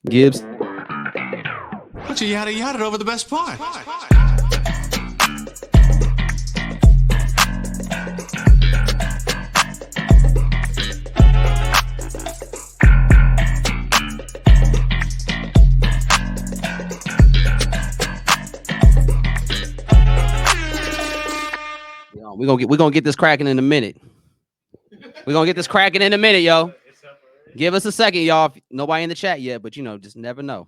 Gibbs. But you yada yada over the best part. We're gonna get this cracking in a minute. We're gonna get this cracking in a minute, yo. Give us a second, y'all. Nobody in the chat yet, but just never know.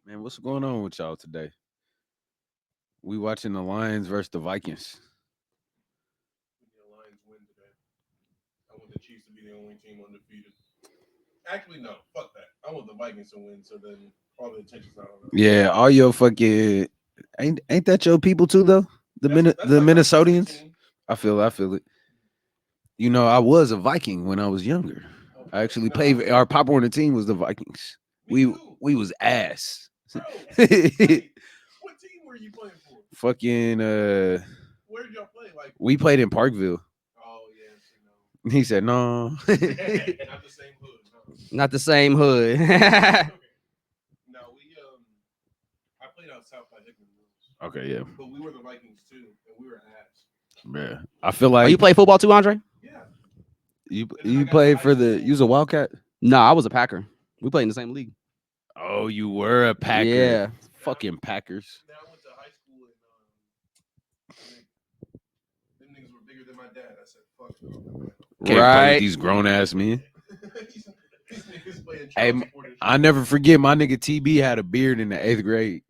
Man, what's going on with y'all today? We watching the Lions versus the Vikings. The Lions win today. I want the Chiefs to be the only team undefeated. Actually, no. Fuck that. I want the Vikings to win, so then all the attention's not on them. Yeah, all your fucking ain't that your people too though? The Minnesotans. I feel it. You know, I was a Viking when I was younger. I actually played. Our Pop Warner team was the Vikings. We was ass. Bro, what team were you playing for? Fucking Where did y'all play? Like we played in Parkville. Oh yes, He said no. Not the same hood. No. Not the same hood. No, I played out south by Hickman. Okay, yeah. But we were the Vikings too, and we were ass. Yeah. I feel like you play football too, Andre? Yeah. You played for the you was a Wildcat? No, I was a Packer. We played in the same league. Oh, you were a Packer. Yeah. Fucking Packers. Then I went to high school and them niggas were bigger than my dad. I said, fuck them. Can't play with these grown ass men. Hey, I never forget my nigga TB had a beard in the 8th grade.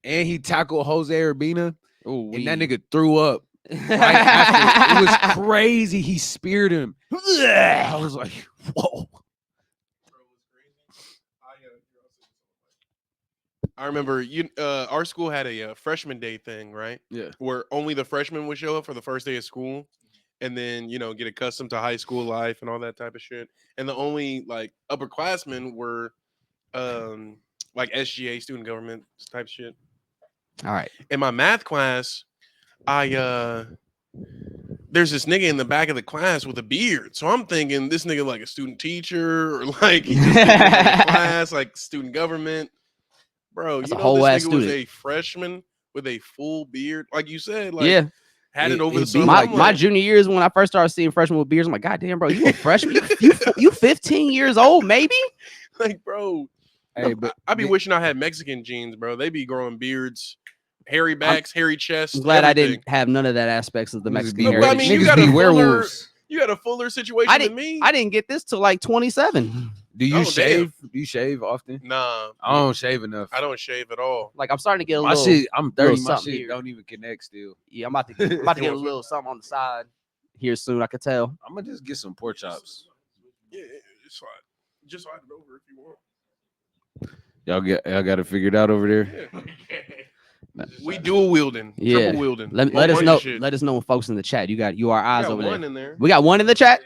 And he tackled Jose Urbina. And that nigga threw up right after. It was crazy. He speared him. I was like, whoa. I remember our school had a freshman day thing, right? Yeah. Where only the freshmen would show up for the first day of school and then, get accustomed to high school life and all that type of shit. And the only like upperclassmen were like SGA, student government type shit. All right. In my math class, there's this nigga in the back of the class with a beard. So I'm thinking this nigga like a student teacher or like he's just in class, like student government. Bro, That's you a know whole this ass nigga student. was a freshman with a full beard. Like you said, like Yeah. had it over the be summer. My, I'm my like, junior years when I first started seeing freshmen with beards, I'm like, God damn, bro, you a freshman? you 15 years old, maybe? like, bro. Hey, but I be wishing I had Mexican genes, bro. They be growing beards, hairy backs, hairy chests. I'm glad I everything. didn't have none of that aspects of the Mexican be But, I heritage. mean, you niggas got be a fuller, werewolves. you got a fuller situation than me. I didn't get this till like 27. Do you Oh, shave? Do you shave often? Nah, I don't shave enough. I don't shave at all. Like I'm starting to get a My little. shit, I'm 30. My something shit here. don't even connect still. Yeah, I'm about to get a little something on the side here soon. I could tell. I'm gonna just get some pork chops. Yeah, it's fine. Just slide it over if you want. Y'all got it figured out over there. Yeah. We dual wielding, Yeah. triple wielding. Let us One know. shit. Let us know when folks in the chat. You are I eyes got over one there. in there. We got one in the chat.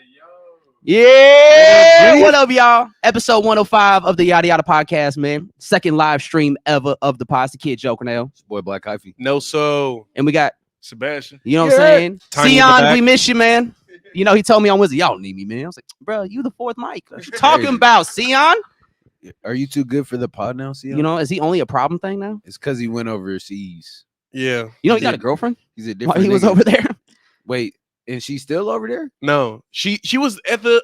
Yeah. What up, y'all? Episode 105 of the Yada Yada podcast, man. Second live stream ever of the Posse Kid Joe Cornejo. It's boy Black Hyphy. No, so And we got, Sebastian. you know what I'm saying? Tiny in the Sion, back. we miss you, man. You know, he told me on Wizard, y'all don't need me, man. I was like, bro, you the fourth mic. What you talking about, Sion? Are you too good for the pod now, Sion? You know, is he only a problem thing now? It's because he went overseas. Yeah. You know, he got a girlfriend He's a while different. he was nigga. over there. Wait, and she's still over there? No, she was at the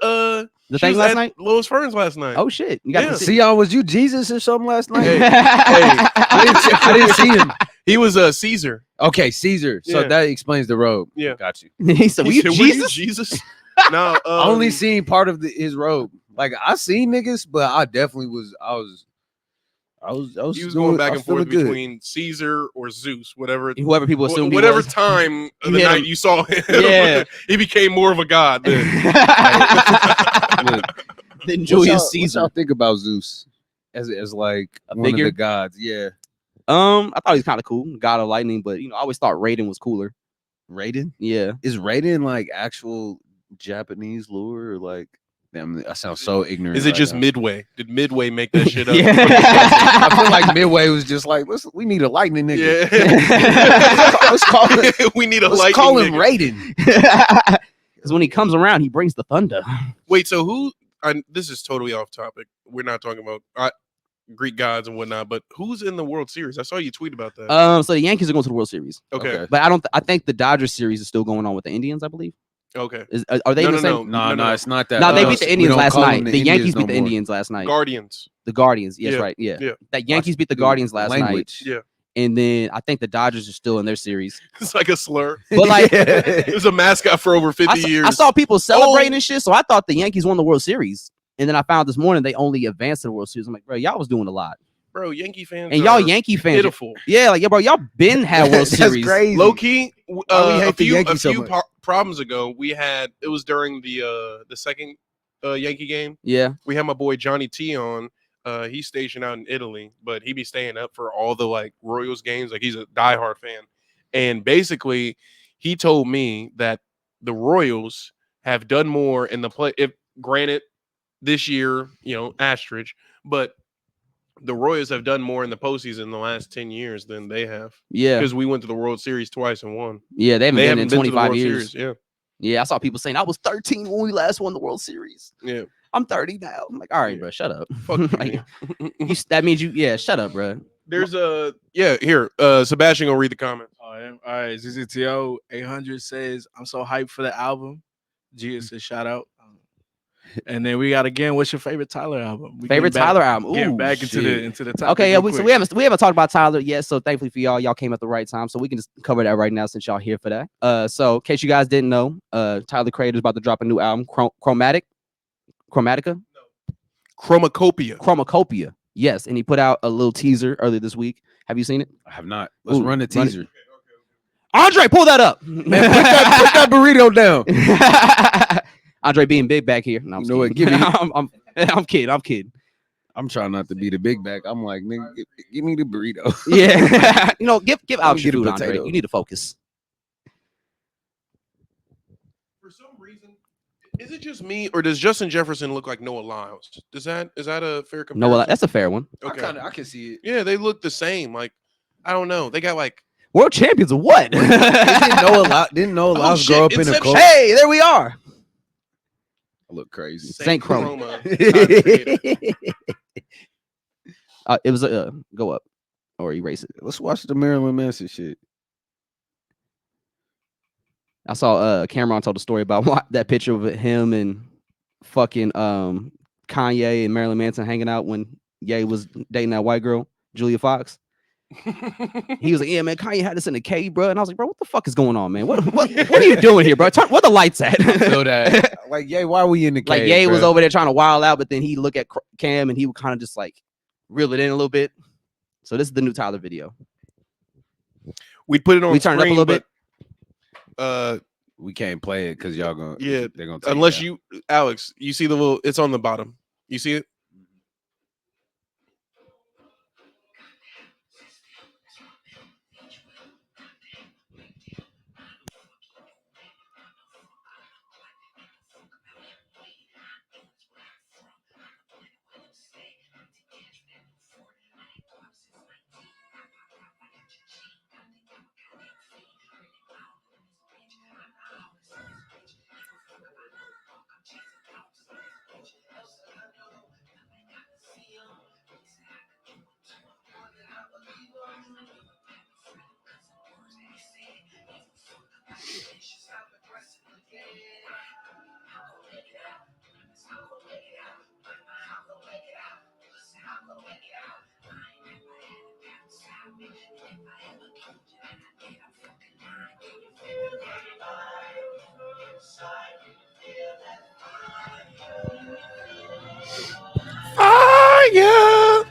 The she thing was last at night? Lois Ferns last night. Oh, shit. You got Yeah. to see. Sion, was you Jesus or something last night? Hey, I didn't see him. he was Caesar. Okay, Caesar. So Yeah. that explains the robe. Yeah. Got you. He said, were He you said, "Were you Jesus? Jesus? No, I only seen part of his robe. Like I seen niggas, but I definitely was. I was he was doing- going back I and was forth feeling good. between Caesar or Zeus, whatever Whoever people assumed he whatever was. time of You the hit night him. you saw him. Yeah. he became more of a god then. Look, Then what Julius y'all Caesar. think about Zeus as like A one figure? of the gods? Yeah, I thought he was kind of cool, God of Lightning, but I always thought Raiden was cooler. Raiden. Yeah, Is Raiden like actual Japanese lore or like? Damn, I sound so ignorant. Is it right just now. Midway? Did Midway make that shit up? Yeah. I feel like Midway was just like, we need a lightning nigga. Yeah. let's call it. we need a Let's lightning call him nigga. Raiden. because when he comes around, he brings the thunder. Wait, so who? this is totally off topic. We're not talking about Greek gods and whatnot. But who's in the World Series? I saw you tweet about that. So the Yankees are going to the World Series. Okay. But I think the Dodgers series is still going on with the Indians, I believe. Okay. Are they No, in the no, same? No, it's not that. No, they Uh, beat the we Indians don't last call them night. The Yankees Indians beat no the more. Indians last night. Guardians. The Guardians. Yes, Yeah, right. Yeah. yeah. That Yankees Watch beat the the Guardians last night. language. Yeah. And then I think the Dodgers are still in their series. It's like a slur. But like, It was a mascot for over 50 years. I saw people celebrating and shit, so I thought the Yankees won the World Series. And then I found this morning they only advanced to the World Series. I'm like, bro, y'all was doing a lot. Bro, Yankee fans. And y'all are Yankee fans, pitiful. yeah, like, yeah, bro, y'all been had World That's Series. crazy. Low key, Why we hate a the few, Yankees so much? problems ago, it was during the second Yankee game. Yeah, We had my boy Johnny T on. He's stationed out in Italy, but he be staying up for all the like Royals games. Like he's a diehard fan. And basically, he told me that the Royals have done more in the play. If granted, this year, asterisk, but the Royals have done more in the postseason in the last 10 years than they have. yeah, Because we went to the World Series twice and won. yeah. They haven't been in been to the 25 World years. Series. Yeah. Yeah, I saw people saying I was 13 when we last won the World Series. Yeah. I'm 30 now. I'm like, all right, Yeah. bro, shut up. Fuck you, Like, man. that means shut up, bro. There's here. Sebastian gonna read the comments. All right. ZZTO 800 says, I'm so hyped for the album. Gia says, shout out. And then we got again, what's your favorite Tyler album? Favorite Tyler album? Ooh, Getting back into the topic. Okay, yeah. real So quick. we haven't talked about Tyler yet. So thankfully for y'all came at the right time. So we can just cover that right now since y'all here for that. So in case you guys didn't know, Tyler the Creator is about to drop a new album, Chromakopia. Yes, and he put out a little teaser earlier this week. Have you seen it? I have not. Let's run the run it. teaser. Andre, pull that up. Man, put that burrito down. Andre being big back here. No, I'm You know what, kidding. give me- I'm kidding. I'm trying not to be the big back. I'm like, nigga, give me the burrito. Yeah, give Alex get a your food, Andre. potato. You need to focus. For some reason, is it just me or does Justin Jefferson look like Noah Lyles? Is that a fair comparison? No, that's a fair one. Okay. I can see it. Yeah, they look the same. Like, I don't know. They got like World champions of what? Didn't Noah Lyles grow up in a Inception. cult? Hey, there we are. I look crazy. Saint Chroma. Chroma. It was go up or erase it. Let's watch the Marilyn Manson shit. I saw Cameron told a story about that picture of him and fucking Kanye and Marilyn Manson hanging out when Ye was dating that white girl, Julia Fox. He was like, "Yeah, man, Kanye had us in a cave, bro." And I was like, "Bro, what the fuck is going on, man? What are you doing here, bro? Where the lights at?" So that, like, Ye, why were you in the cave? Like Ye was bro? over there trying to wild out, but then he look at Cam and he would kind of just like reel it in a little bit. So this is the new Tyler video. We put it on. We turned it up a little bit. We can't play it because y'all gonna. Yeah, they're gonna take unless it you, Alex, you see the little. It's on the bottom. You see it? Fire!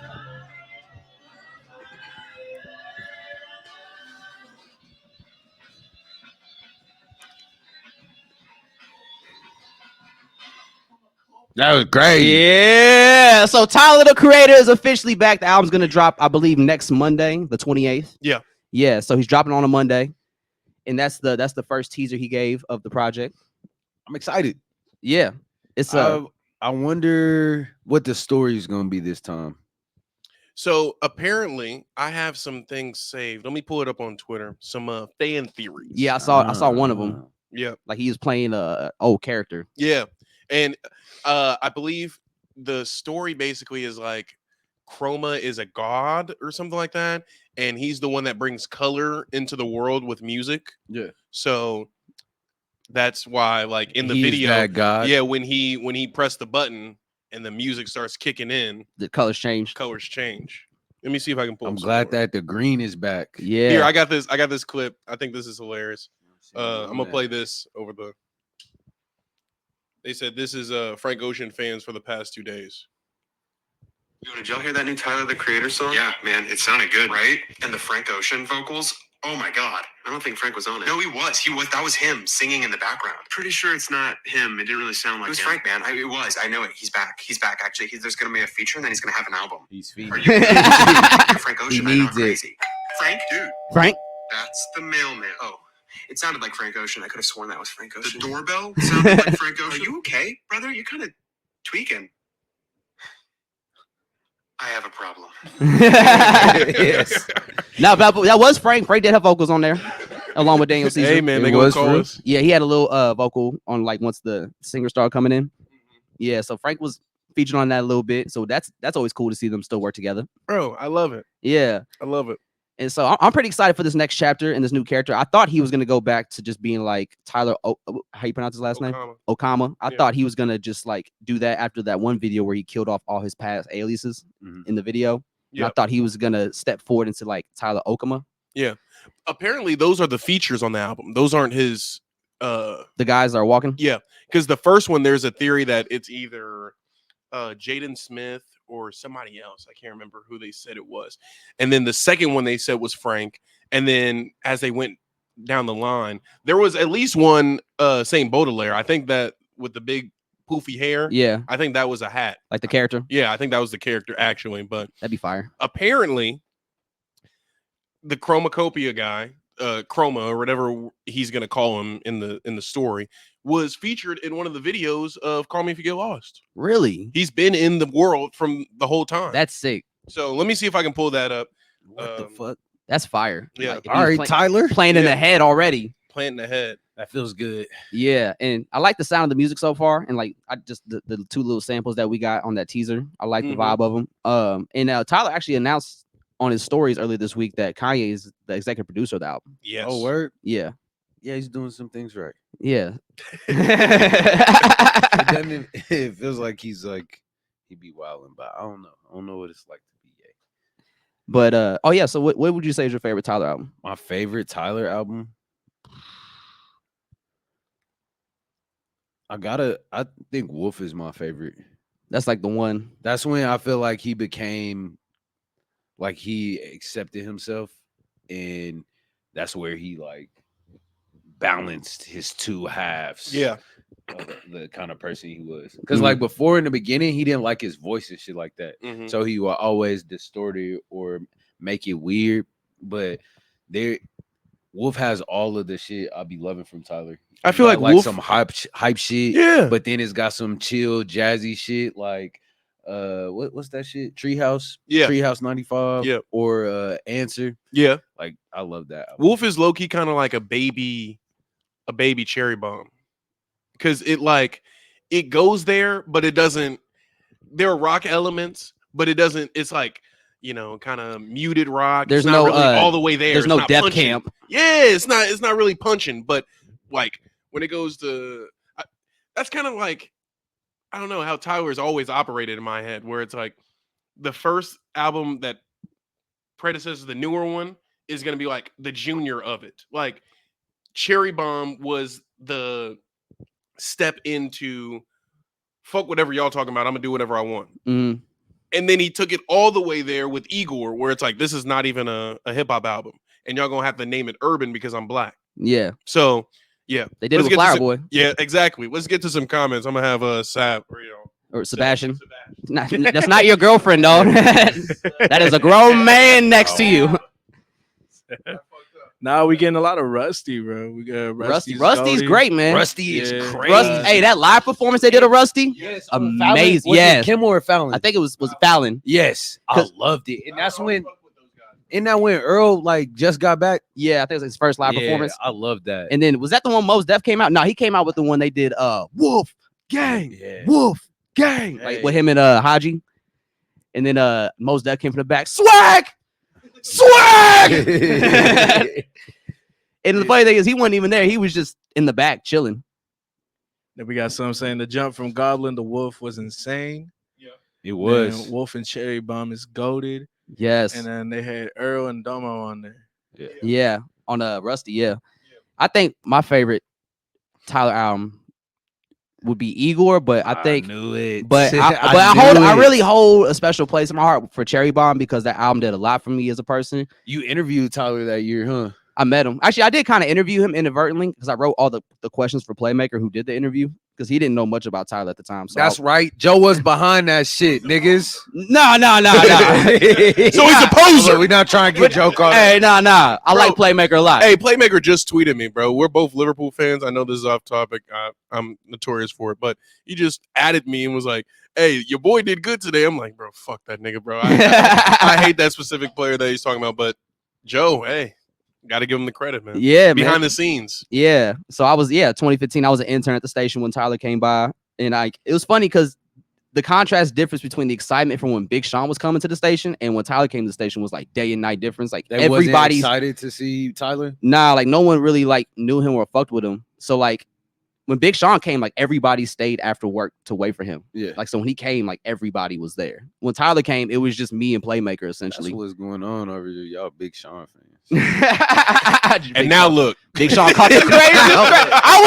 That was great. Yeah. So Tyler the Creator is officially back. The album's gonna drop, I believe, next Monday, the 28th. Yeah. Yeah. So he's dropping on a Monday, and that's the first teaser he gave of the project. I'm excited. Yeah. It's I wonder what the story is gonna be this time. So apparently, I have some things saved. Let me pull it up on Twitter. Some fan theories. yeah. I saw one of them. Yeah. Like he was playing a old character. Yeah. And I believe the story basically is like Chroma is a god or something like that, and he's the one that brings color into the world with music. Yeah. So that's why, like in the He's video, that god. yeah, when he pressed the button and the music starts kicking in, The colors changed. colors change. Let me see if I can pull. I'm up some glad more. that the green is back. Yeah. Here, I got this. I got this clip. I think this is hilarious. I'm gonna play this over the. They said this is Frank Ocean fans for the past 2 days. Yo, did y'all hear that new Tyler the Creator song? Yeah, man, it sounded good, right? And the Frank Ocean vocals. Oh my God, I don't think Frank was on it. No, he was. He was. That was him singing in the background. Pretty sure it's not him. It didn't really sound like. It was him. Frank, man. It was. I know it. He's back. He's back. Actually, there's gonna be a feature, and then he's gonna have an album. He's Are feeding. you You're Frank He Ocean? I'm needs not it. crazy. Frank, dude. Frank. That's the mailman. Oh, it sounded like Frank Ocean. I could have sworn that was Frank Ocean. The doorbell sounded like Frank Ocean. Are you okay, brother? You're kind of tweaking. I have a problem. Yes. No, but that was Frank. Frank did have vocals on there, along with Daniel Caesar. Hey man, It they gonna was call for us. Yeah, he had a little vocal on like once the singer started coming in. Yeah, so Frank was featured on that a little bit. So that's always cool to see them still work together. Bro, I love it. Yeah. I love it. And so I'm pretty excited for this next chapter and this new character. I thought he was gonna go back to just being like Tyler. How you pronounce his last name? Okama. Okama. I Yeah. thought he was gonna just like do that after that one video where he killed off all his past aliases in the video. And I Yep. thought he was gonna step forward into like Tyler Okama. Apparently, those are the features on the album. Those aren't his. The guys that are walking. Yeah, because the first one, there's a theory that it's either Jaden Smith or somebody else. I can't remember who they said it was. And then the second one they said was Frank. And then as they went down the line, there was at least one Saint Baudelaire. I think that with the big poofy hair. Yeah, I think that was a hat. like the character. Yeah, I think that was the character actually. But That'd be fire. apparently, the Chromakopia guy, Chroma or whatever he's gonna call him in the story, was featured in one of the videos of Call Me If You Get Lost. Really? He's been in the world from the whole time. That's sick. So let me see if I can pull that up. What the fuck? That's fire. Yeah. Like, if All he's right, Tyler. playing in Yeah. the head already. Planting ahead. That feels good. Yeah, and I like the sound of the music so far, and like I just the two little samples that we got on that teaser. I like the vibe of them. And Tyler actually announced on his stories earlier this week that Kanye is the executive producer of the album. Yes. Oh, word. Yeah, Yeah, he's doing some things right. yeah. It doesn't. It feels like he's like he be wilding, but I don't know. I don't know what it's like to be gay. But oh yeah. So what would you say is your favorite Tyler album? My favorite Tyler album. I think Wolf is my favorite. That's like the one. That's when I feel like he became like he accepted himself, and that's where he like balanced his two halves. Yeah. Of the kind of person he was. Because like before in the beginning, he didn't like his voice and shit like that. Mhm. So he will always distort it or make it weird. But Wolf has all of the shit I be loving from Tyler. I He feel got, like Wolf- some hype shit. Yeah. But then it's got some chill, jazzy shit like what's that shit? Treehouse? Yeah. Treehouse 95 Yeah. or Answer. Yeah. Like I love that album. Wolf is low key kind of like a baby cherry bomb. Because it goes there, but it doesn't. There are rock elements, but it doesn't. It's like, kind of muted rock. There's It's not no, really all the way there. There's It's no not Def punching. Camp. Yeah, it's not really punching, but like when it goes to that's kind of like, I don't know how Tyler's always operated in my head, where it's like the first album that predecessors the newer one is going to be like the junior of it. Like Cherry Bomb was the step into fuck whatever y'all talking about. I'm gonna do whatever I want. Mhm. And then he took it all the way there with Igor, where it's like, this is not even a hip hop album, and y'all gonna have to name it Urban because I'm black. Yeah, So yeah, they did it Let's with get to Flower some- Boy Yeah, exactly. Let's get to some comments. I'm gonna have Sab or or Sebastian. That's not your girlfriend, though. That is a grown man next to you. Now we getting a lot of Rusty, bro. We got Rusty's Goldie. great, man. Rusty is Yeah. crazy. Rusty, hey, that live performance they did of Rusty, Yes, amazing. Was it Yes, Kim or Fallon? I think it was Fallon. Yes, I 'Cause- loved it, and that's when Earl like just got back. Yeah, I think it was his first live Yeah, performance. I loved that. And then was that the one Mos Def came out? No, he came out with the one they did. Wolf. gang, Yeah. Wolf, gang, Hey. like with him and Haji, and then Mos Def came from the back, swag. And the funny thing is, he wasn't even there. He was just in the back chilling. Then we got some saying the jump from Goblin to Wolf was insane. It was. Then Wolf and Cherry Bomb is goaded. Yes. And then they had Earl and Domo on there. Yeah. On Rusty. Yeah. I think my favorite Tyler album would be Igor, but I think knew it. But I really hold a special place in my heart for Cherry Bomb because that album did a lot for me as a person. You interviewed Tyler that year, huh? I met him. Actually, I did kind of interview him inadvertently because I wrote all the questions for Playmaker who did the interview because he didn't know much about Tyler at the time. So That's right. Joe was behind that shit, niggas. No. So he's a poser. We're not trying to get Joe caught. Hey, nah. I like Playmaker a lot. Hey, Playmaker just tweeted me, bro. We're both Liverpool fans. I know this is off topic. I'm notorious for it, but he just added me and was like, "Hey, your boy did good today." I'm like, bro, fuck that nigga, bro. I hate that specific player that he's talking about, but Joe, hey. Got to give him the credit, man. Yeah, behind man. the scenes. Yeah. So I was 2015. I was an intern at the station when Tyler came by, and it was funny because the contrast difference between the excitement from when Big Sean was coming to the station and when Tyler came to the station was like day and night difference. Like everybody's excited to see Tyler. Nah, like no one really like knew him or fucked with him. So like when Big Sean came, like everybody stayed after work to wait for him. Yeah. Like so when he came, like everybody was there. When Tyler came, it was just me and Playmaker essentially. That's what's going on over here, y'all Big Sean fans. And now look, Big Sean caught the greatest. I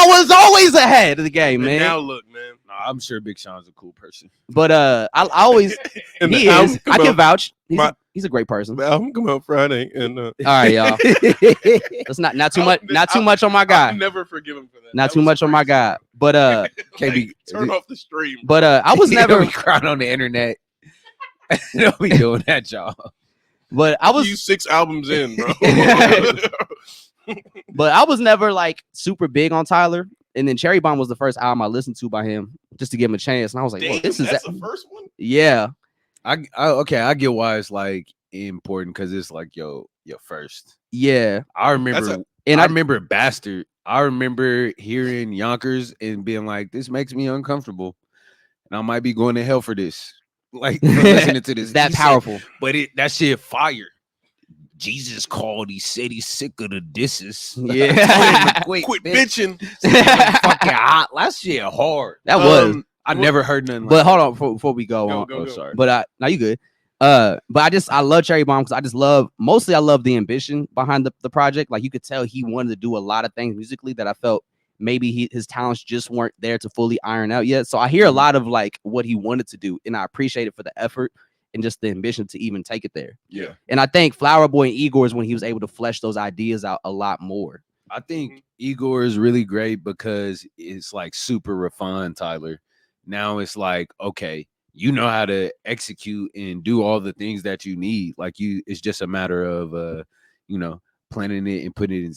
was always ahead of the game, man. And now look, man. Nah, I'm sure Big Sean's a cool person. But I always he is. I can vouch. He's a great person. The album come out Friday, and all right, y'all. That's not too much on my guy. I'll never forgive him for that. Not too much on my guy. But Can't be turn off the stream. But I was never crying on the internet. Don't be doing that, y'all. But I was you 6 albums in, bro. But I was never like super big on Tyler. And then Cherry Bomb was the first album I listened to by him just to give him a chance. And I was like, well, this is the first one? Yeah. I get why it's like important because it's like your first. Yeah. I remember I remember Bastard. I remember hearing Yonkers and being like, this makes me uncomfortable. And I might be going to hell for this. Like listening to this. That powerful. But that shit fire. Jesus called. He said he's sick of the disses. Yeah. Quit bitching. Fucking hot. That shit hard. That was. I never heard nothing. But hold on before we go on. Go. Sorry. But now you good. But I love Cherry Bomb because I love the ambition behind the project. Like you could tell he wanted to do a lot of things musically that I felt maybe his talents just weren't there to fully iron out yet. So I hear a lot of like what he wanted to do, and I appreciate it for the effort and just the ambition to even take it there. Yeah. And I think Flower Boy and Igor is when he was able to flesh those ideas out a lot more. I think Igor is really great because it's like super refined, Tyler. Now it's like, okay, you know how to execute and do all the things that you need. Like it's just a matter of planning it and putting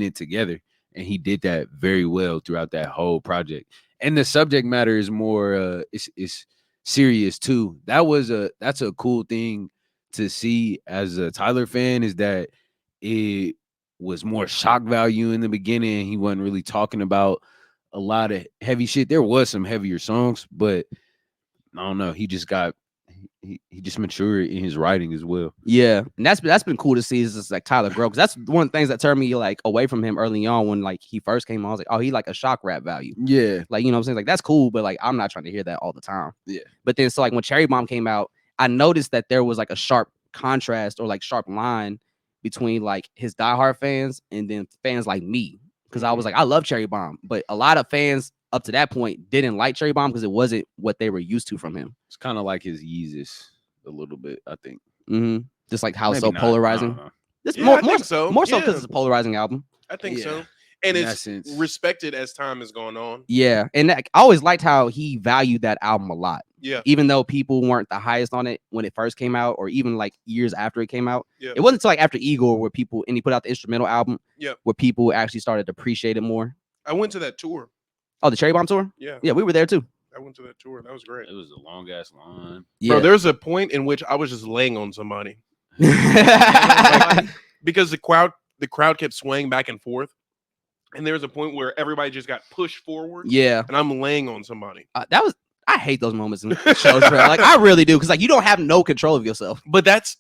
it together. And he did that very well throughout that whole project. And the subject matter is more it's serious too. That's a cool thing to see as a Tyler fan, is that it was more shock value in the beginning. He wasn't really talking about a lot of heavy shit. There was some heavier songs, but I don't know. He just matured in his writing as well. Yeah, and that's been cool to see. Is just like Tyler grow, because that's one of the things that turned me like away from him early on when like he first came on. I was like, oh, he like a shock rap value. Yeah, like you know what I'm saying. Like that's cool, but like I'm not trying to hear that all the time. Yeah. But then so like when Cherry Bomb came out, I noticed that there was like a sharp contrast or like sharp line between like his diehard fans and then fans like me, because I was like, I love Cherry Bomb, but a lot of fans up to that point didn't like Cherry Bomb because it wasn't what they were used to from him. It's kind of like his Yeezus a little bit, I think. Mm-hmm. Just like how Maybe so not. polarizing. It's Yeah, more I think so. because Yeah. it's a polarizing album. I think Yeah. so. And In that it's sense. respected as time has gone on. Yeah, and I always liked how he valued that album a lot. Yeah. Even though people weren't the highest on it when it first came out, or even like years after it came out. Yeah. It wasn't until like after Igor where people, and he put out the instrumental album, where people actually started to appreciate it more. I went to that tour. Oh, the Cherry Bomb tour? Yeah. Yeah, we were there too. I went to that tour. That was great. It was a long ass line. Yeah. Bro, there's a point in which I was just laying on somebody. Because the crowd kept swaying back and forth. and there's a point where everybody just got pushed forward, Yeah, and I'm laying on somebody. that was. I hate those moments in shows, bro. Like I really do, because like you don't have no control of yourself. But that's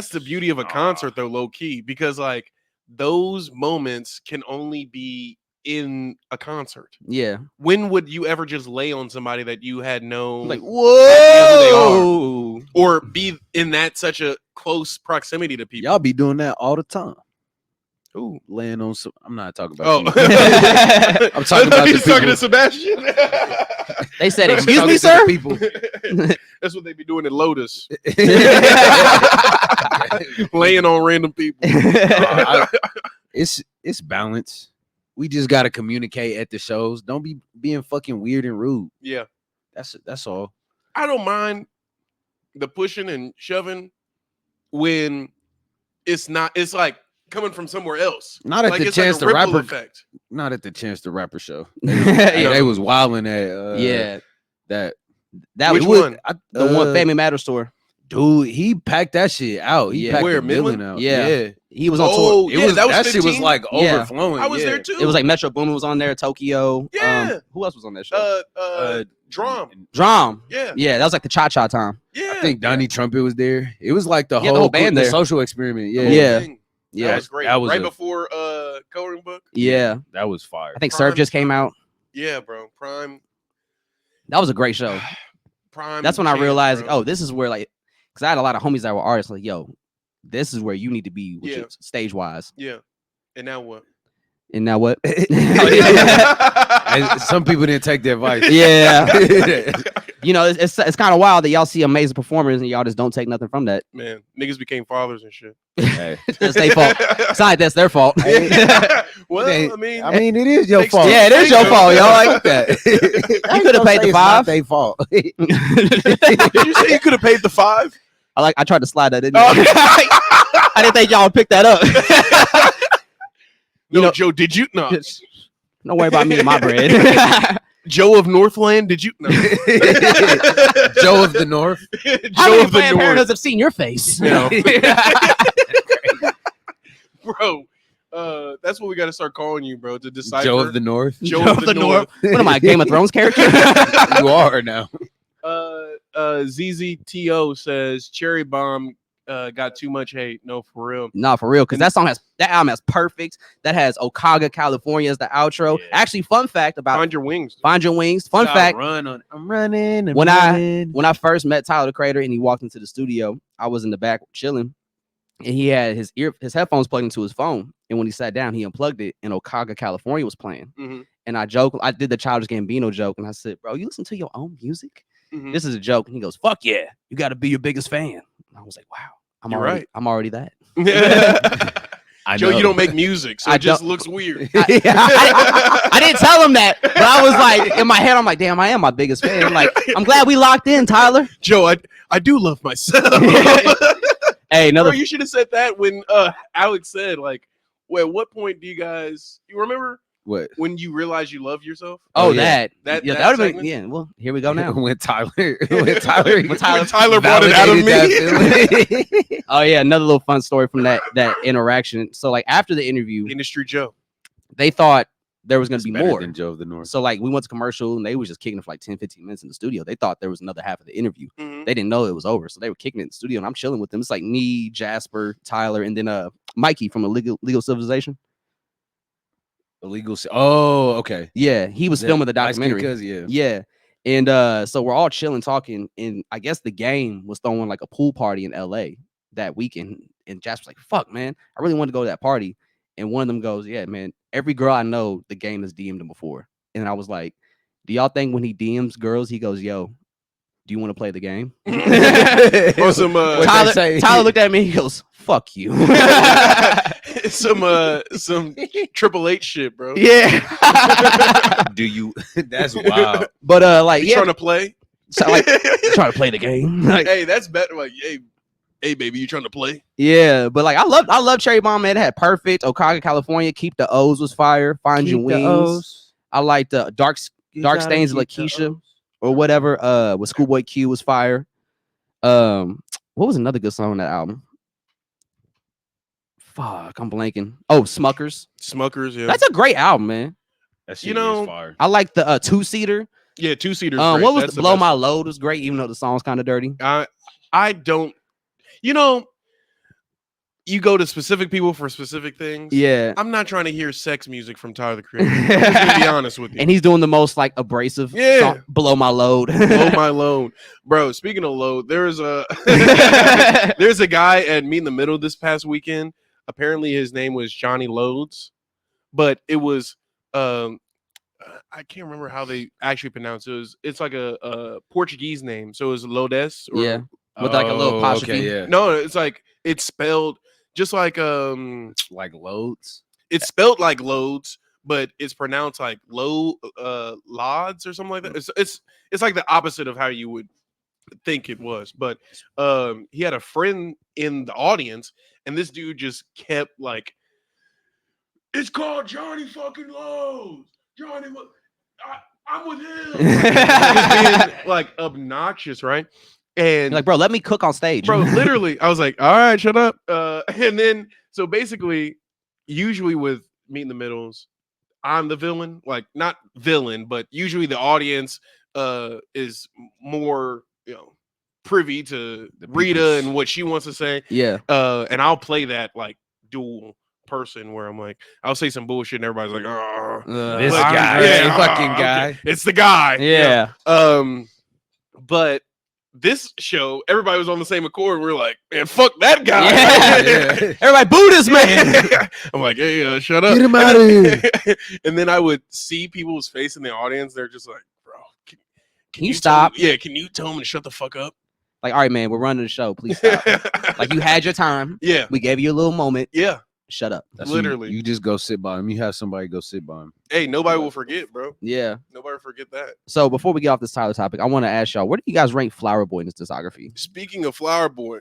the beauty of a concert, though, low key, because like those moments can only be in a concert. Yeah, When would you ever just lay on somebody that you had no like idea who whoa, or be in that such a close proximity to people? Y'all be doing that all the time. Ooh. Laying on some. I'm not talking about. Oh, you. I'm talking about he's the talking to people. Sebastian. They said, I'm "Excuse talking me, to the sir." People. That's what they be doing at Lotus, laying on random people. It's balance. We just gotta communicate at the shows. Don't be being fucking weird and rude. Yeah, That's all. I don't mind the pushing and shoving when it's not. It's like coming from somewhere else. Not at like the it's Chance like a the ripple Rapper. effect. Not at the Chance the Rapper show. Yeah. They was wilding at. Yeah, That that Which was one? the one Family Matter store. dude. He packed that shit out. He Yeah. packed Where, the building Midland? out. Yeah. He was on Oh, tour. It yeah, was that was shit was 15? like Yeah. overflowing. I was yeah. there too. It was like Metro Boomin was on there, Tokyo. Yeah. Who else was on that show? Drum. Drum. Yeah. Yeah, that was like the Cha Cha time. Yeah. I think Donnie Trumpet was there. It was like the Yeah, the whole whole band the there. social experiment. Yeah, Yeah. Thing. That Yeah, was great. that was right a- before Coloring Book. yeah. that was fire. I think Prime Surf just came out. Yeah, bro. Prime. That was a great show. Prime. That's when I Chance, realized, bro. oh, this is where like, because I had a lot of homies that were artists. Like, yo, this is where you need to be with Yeah. your stage wise. Yeah. And now what? And now what? And some people didn't take the advice. Yeah. You know, it's kind of wild that y'all see amazing performers and y'all just don't take nothing from that. Man, niggas became fathers and shit. Hey. That's their fault. It's not like that's their fault. Well, Hey, I mean, I mean, it is your Takes fault. two. Yeah, it is your fault, y'all. Like that. You could have paid the $5. Their fault. did you say you could have paid the $5? I tried to slide that in. Oh. I didn't think y'all would pick that up. No, know- Joe, did you? No. Don't worry about me and my bread. Joe of Northland, did you? No. Joe of the North. How Joe many of the Planned North. Parenthoods have seen your face? No. Bro, that's what we got to start calling you, bro, to decipher. Joe of the North. Joe of the North. What am I, Game of Thrones character? You are now. ZZTO says Cherry Bomb got too much hate. No, for real. No, for real, because that album has Perfect. That has Okaga, California as the outro. Yeah. Actually, fun fact about Find Your Wings. Find Your Wings. Fun Stop fact, I'm running. When I first met Tyler the Creator and he walked into the studio, I was in the back chilling, and he had his headphones plugged into his phone. And when he sat down, he unplugged it, and Okaga, California was playing. Mhm. And I did the Childish Gambino joke, and I said, "Bro, you listen to your own music? Mhm. This is a joke." And he goes, "Fuck yeah, you got to be your biggest fan." And I was like, "Wow, You're right. I'm already that." I Joe, know. you don't make music, so I it just don't- looks weird. I didn't tell him that, but I was like, in my head, I'm like, damn, I am my biggest fan. Like, I'm glad we locked in, Tyler. Joe, I do love myself. Hey, Bro, another you should have said that when Alex said, like, well, at what point do you remember What? when you realize you love yourself? Oh, yeah. that That would have been segment? yeah. Well, here we go now. when Tyler When Tyler brought it validated out of me. that feeling. Oh yeah, another little fun story from that interaction. So like after the interview, Industry Joe. they thought there was gonna It's be better more. than Joe of the North. So like we went to commercial and they was just kicking it for like 10, 15 minutes in the studio. They thought there was another half of the interview. Mhm. They didn't know it was over. So they were kicking it in the studio and I'm chilling with them. It's like me, Jasper, Tyler, and then Mikey from Legal Civilization. Illegal. Oh, okay. Yeah, he was filming the documentary. Yeah. Yeah. And so we're all chilling, talking, and I guess the game was throwing like a pool party in LA that weekend. And Jasper's like, fuck, man, I really want to go to that party. And one of them goes, yeah, man, every girl I know, the game has DM'd him before. And I was like, do y'all think when he DMs girls, he goes, yo, do you want to play the game? Or some What'd they say? Tyler looked at me, he goes, fuck you. some Triple H shit, bro. Yeah. Do you? That's wild. But like, You yeah, trying to play? so, like, trying to play the game. Like, Hey, that's better. Like, hey, baby, you trying to play? yeah, but like I love Cherry Bomb, man. It had Perfect, Okaga, California, Keep the O's was fire, Find Your Wings. I liked the Dark Stains of Lakeisha or whatever. With Schoolboy Q was fire. What was another good song on that album? Fuck, I'm blanking. Oh, Smuckers. Smuckers, yeah. That's a great album, man. That shit You know, is fire. I like the two-seater. Yeah, two-seaters. What was That's the Blow best My one. Load was great, even though the song's kind of dirty. I don't. You know, you go to specific people for specific things. Yeah. I'm not trying to hear sex music from Tyler the Creator. I'm just gonna be honest with you. And he's doing the most like abrasive Yeah. song, Blow My Load. Blow my load, bro. Speaking of load, there's a guy at Meet in the Middle this past weekend. Apparently, his name was Johnny Loads, but it was I can't remember how they actually pronounce it. It's like a Portuguese name, so it was Lodes. Or, Yeah. With like a little apostrophe. Okay, yeah. No, it's like it's spelled just like Like loads. it's spelled like loads, but it's pronounced like lods or something like that. It's like the opposite of how you would think it was. But he had a friend in the audience, and this dude just kept like, it's called Johnny fucking Lowe's. Johnny, I'm with him. Just being like obnoxious, right? And You're like, bro, let me cook on stage. bro, literally, I was like, all right, shut up. And then, so basically, usually with Meet in the Middles, I'm the villain. Like, not villain, but usually the audience is more, privy to Rita and what she wants to say. Yeah. And I'll play that like dual person where I'm like, I'll say some bullshit and everybody's like, oh, This Like, guy, yeah, fucking okay. guy. It's the guy. Yeah. But this show, everybody was on the same accord. We're like, man, fuck that guy. Yeah. Everybody boo this man. I'm like, hey, shut up. Get him out of here. And then I would see people's face in the audience. They're just like, bro, can you tell stop? me- can you tell them to shut the fuck up? Like, all right, man, we're running the show. Please stop. Like, you had your time. Yeah. We gave you a little moment. Yeah. Shut up. That's Literally. You just go sit by him. You have somebody go sit by him. Hey, nobody will forget, bro. Yeah. Nobody will forget that. So before we get off this Tyler topic, I want to ask y'all, where do you guys rank Flower Boy in his discography? Speaking of Flower Boy,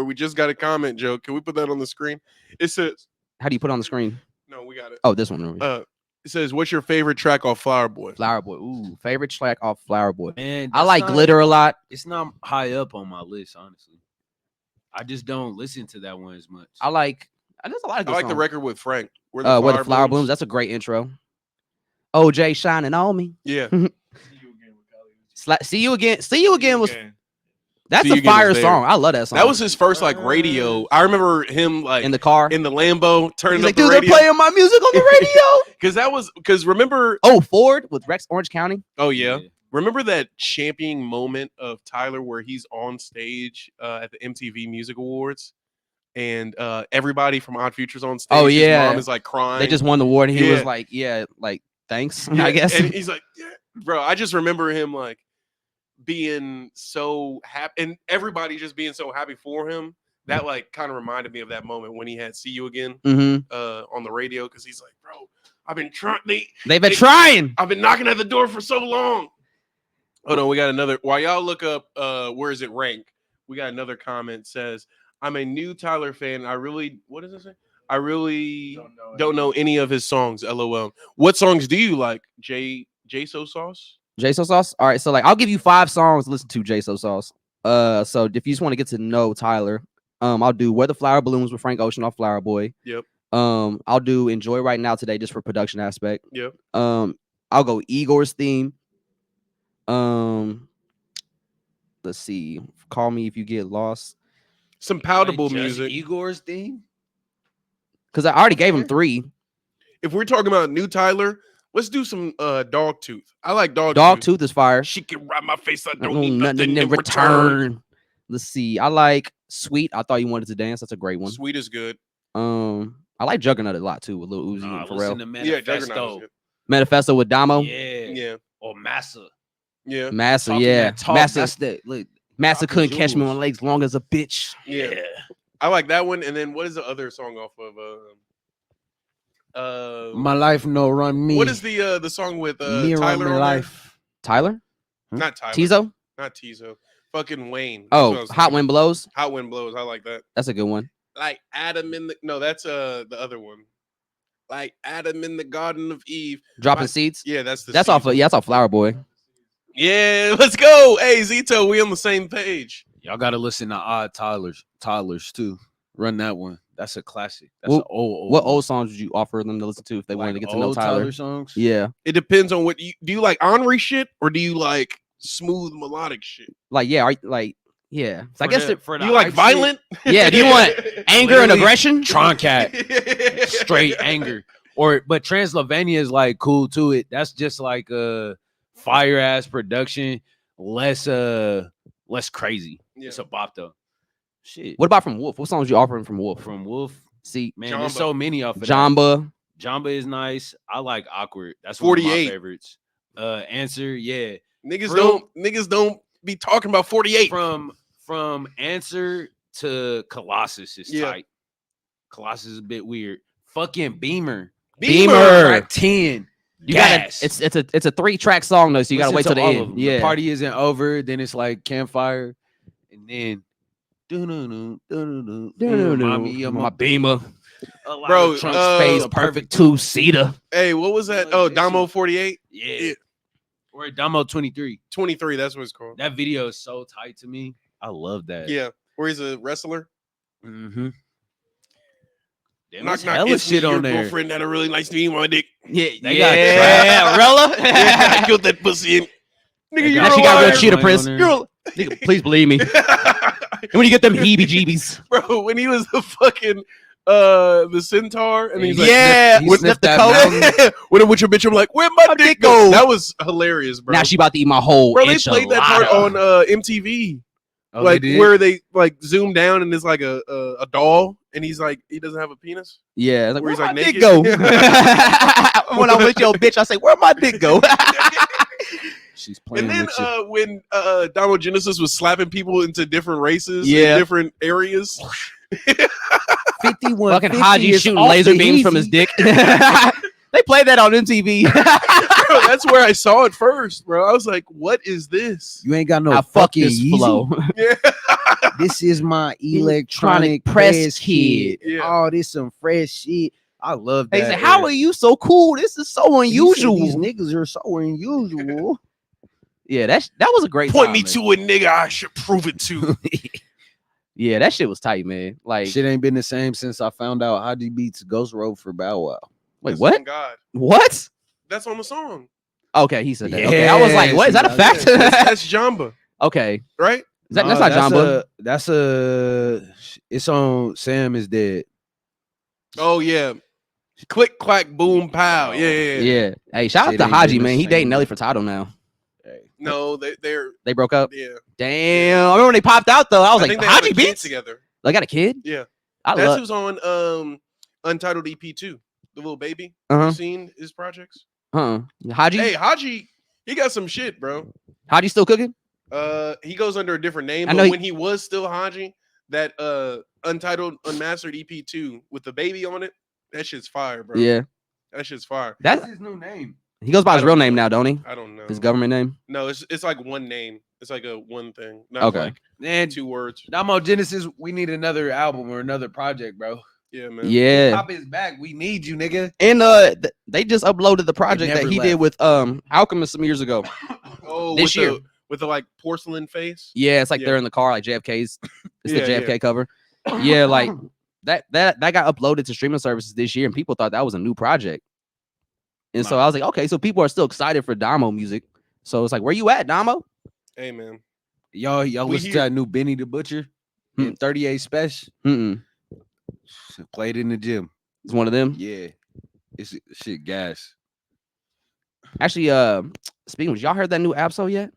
we just got a comment, Joe. Can we put that on the screen? It says, How do you put it on the screen? no, we got it. Oh, this one. It says, what's your favorite track off Flower Boy? Flower Boy. Ooh, favorite track off Flower Boy. Man, I like Glitter a lot. It's not high up on my list, honestly. I just don't listen to that one as much. I like. There's a lot of I good like the songs. record with Frank. Where Where the flower blooms. That's a great intro. OJ shining on me. Yeah. See you again. See you again was. That's See You a Again fire was there. song. I love that song. That was his first like radio. I remember him like in the car. in the Lambo turning He's up like, the dude, they're radio. playing my music on the radio. Because remember, Oh, Ford with Rex Orange County. oh yeah. Remember that championing moment of Tyler where he's on stage at the MTV Music Awards and everybody from Odd Future's on stage. Oh, His yeah. mom is like crying. They just won the award. And he Yeah. was like, yeah, like, thanks, Yeah, I guess. And he's like, yeah. Bro, I just remember him like being so happy and everybody just being so happy for him. That like kind of reminded me of that moment when he had See You Again on the radio because he's like, bro, I've been trying. They've been trying. I've been knocking at the door for so long. Hold on, we got another. While y'all look up where is it ranked, we got another comment says, I'm a new Tyler fan. What does it say? I really don't know any of his songs. LOL. What songs do you like? J-So Sauce? J-So Sauce. All right, so like I'll give you 5 songs to listen to J-So Sauce. So if you just want to get to know Tyler, I'll do Where the Flower Blooms with Frank Ocean off Flower Boy. Yep. I'll do Enjoy Right Now Today just for production aspect. Yep. I'll go Igor's theme. Let's see. Call Me If You Get Lost. Some palatable Just music. Igor's theme. Because I already gave him 3. If we're talking about new Tyler, let's do some Dogtooth. I like Dogtooth. Dogtooth is fire. She can ride my face. I I don't need nothing in return. return. Let's see. I like Sweet. I Thought You Wanted to Dance. That's a great one. Sweet is good. I like Juggernaut a lot too with Lil Uzi and Listen Pharrell. to Yeah, Juggernaut is Manifesto. good. Manifesto with Damo. Yeah. Yeah. Or Massa. Yeah. Massa, Talking yeah. that talk, Massa, that's the look. Massa talking couldn't catch me jewels. on legs long as a bitch. Yeah. I like that one. And then what is the other song off of My life no run me. what is the song with me run Tyler my on life? Tyler? there? Not Tyler. Tizo? Not Tizo. Fucking Wayne. That's what I Oh, was Hot thinking. Wind Blows. Hot Wind Blows. I like that. That's a good one. Like Adam in the no, that's the other one. Like Adam in the Garden of Eve. Dropping My- Seeds. Yeah, that's the That's seed. off of that's off Flower Boy. Yeah, let's go. Hey Zito, we on the same page. Y'all gotta listen to Odd Toddlers too. Run that one. That's a classic. That's Well, an old. What old songs would you offer them to listen to if they wanted to get to know old Tyler? songs? Yeah, It depends on what do you like Henri shit or do you like smooth melodic shit? like yeah, yeah. So I guess for Do you like hype violent? Yeah, do you want anger and Literally, aggression? Troncat, straight anger. But Transylvania is like cool to it. That's just like fire ass production, less crazy. Yeah. It's a bop though. Shit. What about from Wolf? What songs you offering from Wolf? From Wolf? See, Man, there's Jamba. so many off of that. Jamba. Jamba is nice. I like Awkward. That's one of my 48. favorites. Answer, yeah. Niggas don't be talking about 48. From Answer to Colossus is Yeah. tight. Colossus is a bit weird. Fucking Beamer. Beamer. Track 10. You gotta. Gas. It's a 3-track song though, so you gotta wait Listen till the to all of end. them. Yeah. The party isn't over. Then it's like Campfire, and then remind me of my Beamer. Bro, Trunk space, perfect 2-seater. Hey, what was that? Oh, Damo 48? Yeah. Or Damo 23. 23, that's what it's called. That video is so tight to me. I love that. Yeah. Where he's a wrestler. Mm-hmm. Knock, knock, hella it's shit me, on your there. girlfriend had a really nice to eat my dick. Yeah, They got yeah, Rella. I killed that pussy in. Nigga, They you're got- Now she got alive. real cheetah prints. on there. You're, nigga, please believe me. And when you get them heebie-jeebies, Bro, when he was the fucking the centaur, and he's like, yeah, he with sniffed the that coat. mountain. when I'm with your bitch, I'm like, where'd my dick go? That was hilarious, bro. Now she about to eat my whole Bro, they played that part on MTV. Oh, like they did? where they like zoom down and it's like a doll and he's like he doesn't have a penis. Yeah, it's like, Where where he's, my like, dick naked. go? When I'm with your bitch, I say, where my dick go? She's playing And then with you. when Damo Genesis was slapping people into different races, Yeah. in different areas. 51. Fucking Haji shooting laser beams from his dick. They played that on MTV. Bro, that's where I saw it first, bro. I was like, what is this? You ain't got no I fuck fucking this Yeezy. flow. Yeah. This is my Electronic electronic press press kid. kit. Yeah. Oh, this some fresh shit. I love that. They say, how are you so cool? This is so He said, unusual. These niggas are so unusual. Yeah, that was a great Point time, me man. to a nigga I should prove it to. Yeah, that shit was tight, man. Like, Shit ain't been the same since I found out Haji beats Ghost Road for Bow Wow. wait, That's what? on God. What? That's on the song. Okay, he said that. Okay, I was like, what? Is that a Yes, fact? That's Jamba, Okay. right? That's No, not Jamba. That's it's on Sam is Dead. Oh yeah. Click clack boom pow. Yeah. Yeah. Hey, shout out Shit to ain't Haji, been the man. He same, dating Nelly man. Furtado now. No, they're They broke up. yeah. Damn. I remember when they popped out though. I was like, think they have Haji a kid beats? together. They got a kid? Yeah. I That's love who's on Untitled EP 2. The little baby. Uh-huh. You seen his projects? Haji? Hey, Haji, he got some shit, bro. Haji still cooking? He goes under a different name, I but know when he was still Haji, that Untitled Unmastered EP 2 with the baby on it, that shit's fire, bro. Yeah. That shit's fire. That's his new name. he goes by I his don't real name know. now, don't he? I don't know. His government name? No, it's like one name. It's like a one thing. Not Okay. like Man, 2 words. Damo Genesis, we need another album or another project, bro. Yeah, man. Yeah. Pop is back. We need you, nigga. And they just uploaded the project that never he did left. with Alchemist some years ago. Oh, This year. with the like porcelain face. Yeah, it's like Yeah. they're in the car, like JFK's. It's the Yeah, JFK cover. Yeah, like that got uploaded to streaming services this year, and people thought that was a new project. And so I was like, okay, so people are still excited for Damo music. So it's like, where you at, Damo? Hey, man. Y'all We listen to here. that new Benny the Butcher in 38 Special? Mm-mm. Played in the gym. It's one of them. Yeah. It's shit gas. Actually, speaking of, y'all heard that new Absol yet?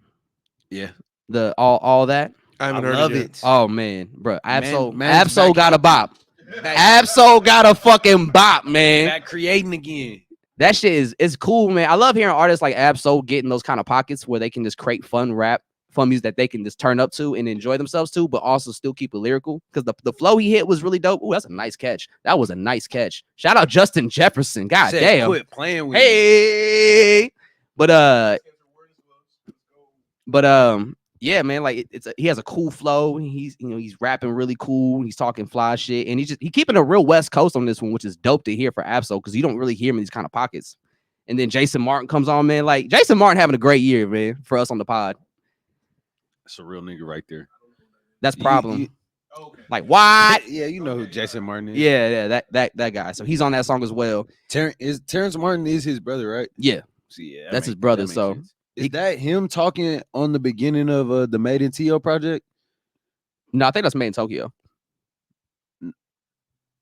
Yeah. The all that. I haven't I heard love it. Yet. it. Oh man, bro, Absol, man's Absol back got a up. bop. Absol got a fucking bop, man. Back creating again. That shit is cool, man. I love hearing artists like Absol get in those kind of pockets where they can just create fun music that they can just turn up to and enjoy themselves to, but also still keep it lyrical. Because the flow he hit was really dope. Ooh, that's a nice catch. That was a nice catch. Shout out Justin Jefferson. God Said, damn. Quit playing with me. Hey, yeah, man. Like he has a cool flow. He's rapping really cool. He's talking fly shit, and he keeping a real West Coast on this one, which is dope to hear for Absol because you don't really hear him in these kind of pockets. And then Jason Martin comes on, man. Like Jason Martin having a great year, man, for us on the pod. That's a real nigga right there. That's problem. Like what? Yeah, you know who Jason Martin is. Yeah, that guy. So he's on that song as well. Terrence Martin is his brother, right? Yeah, See, yeah, that's his brother. that makes So sense. Is that him talking on the beginning of the Made in T.O. project? no, I think that's made in Tokyo.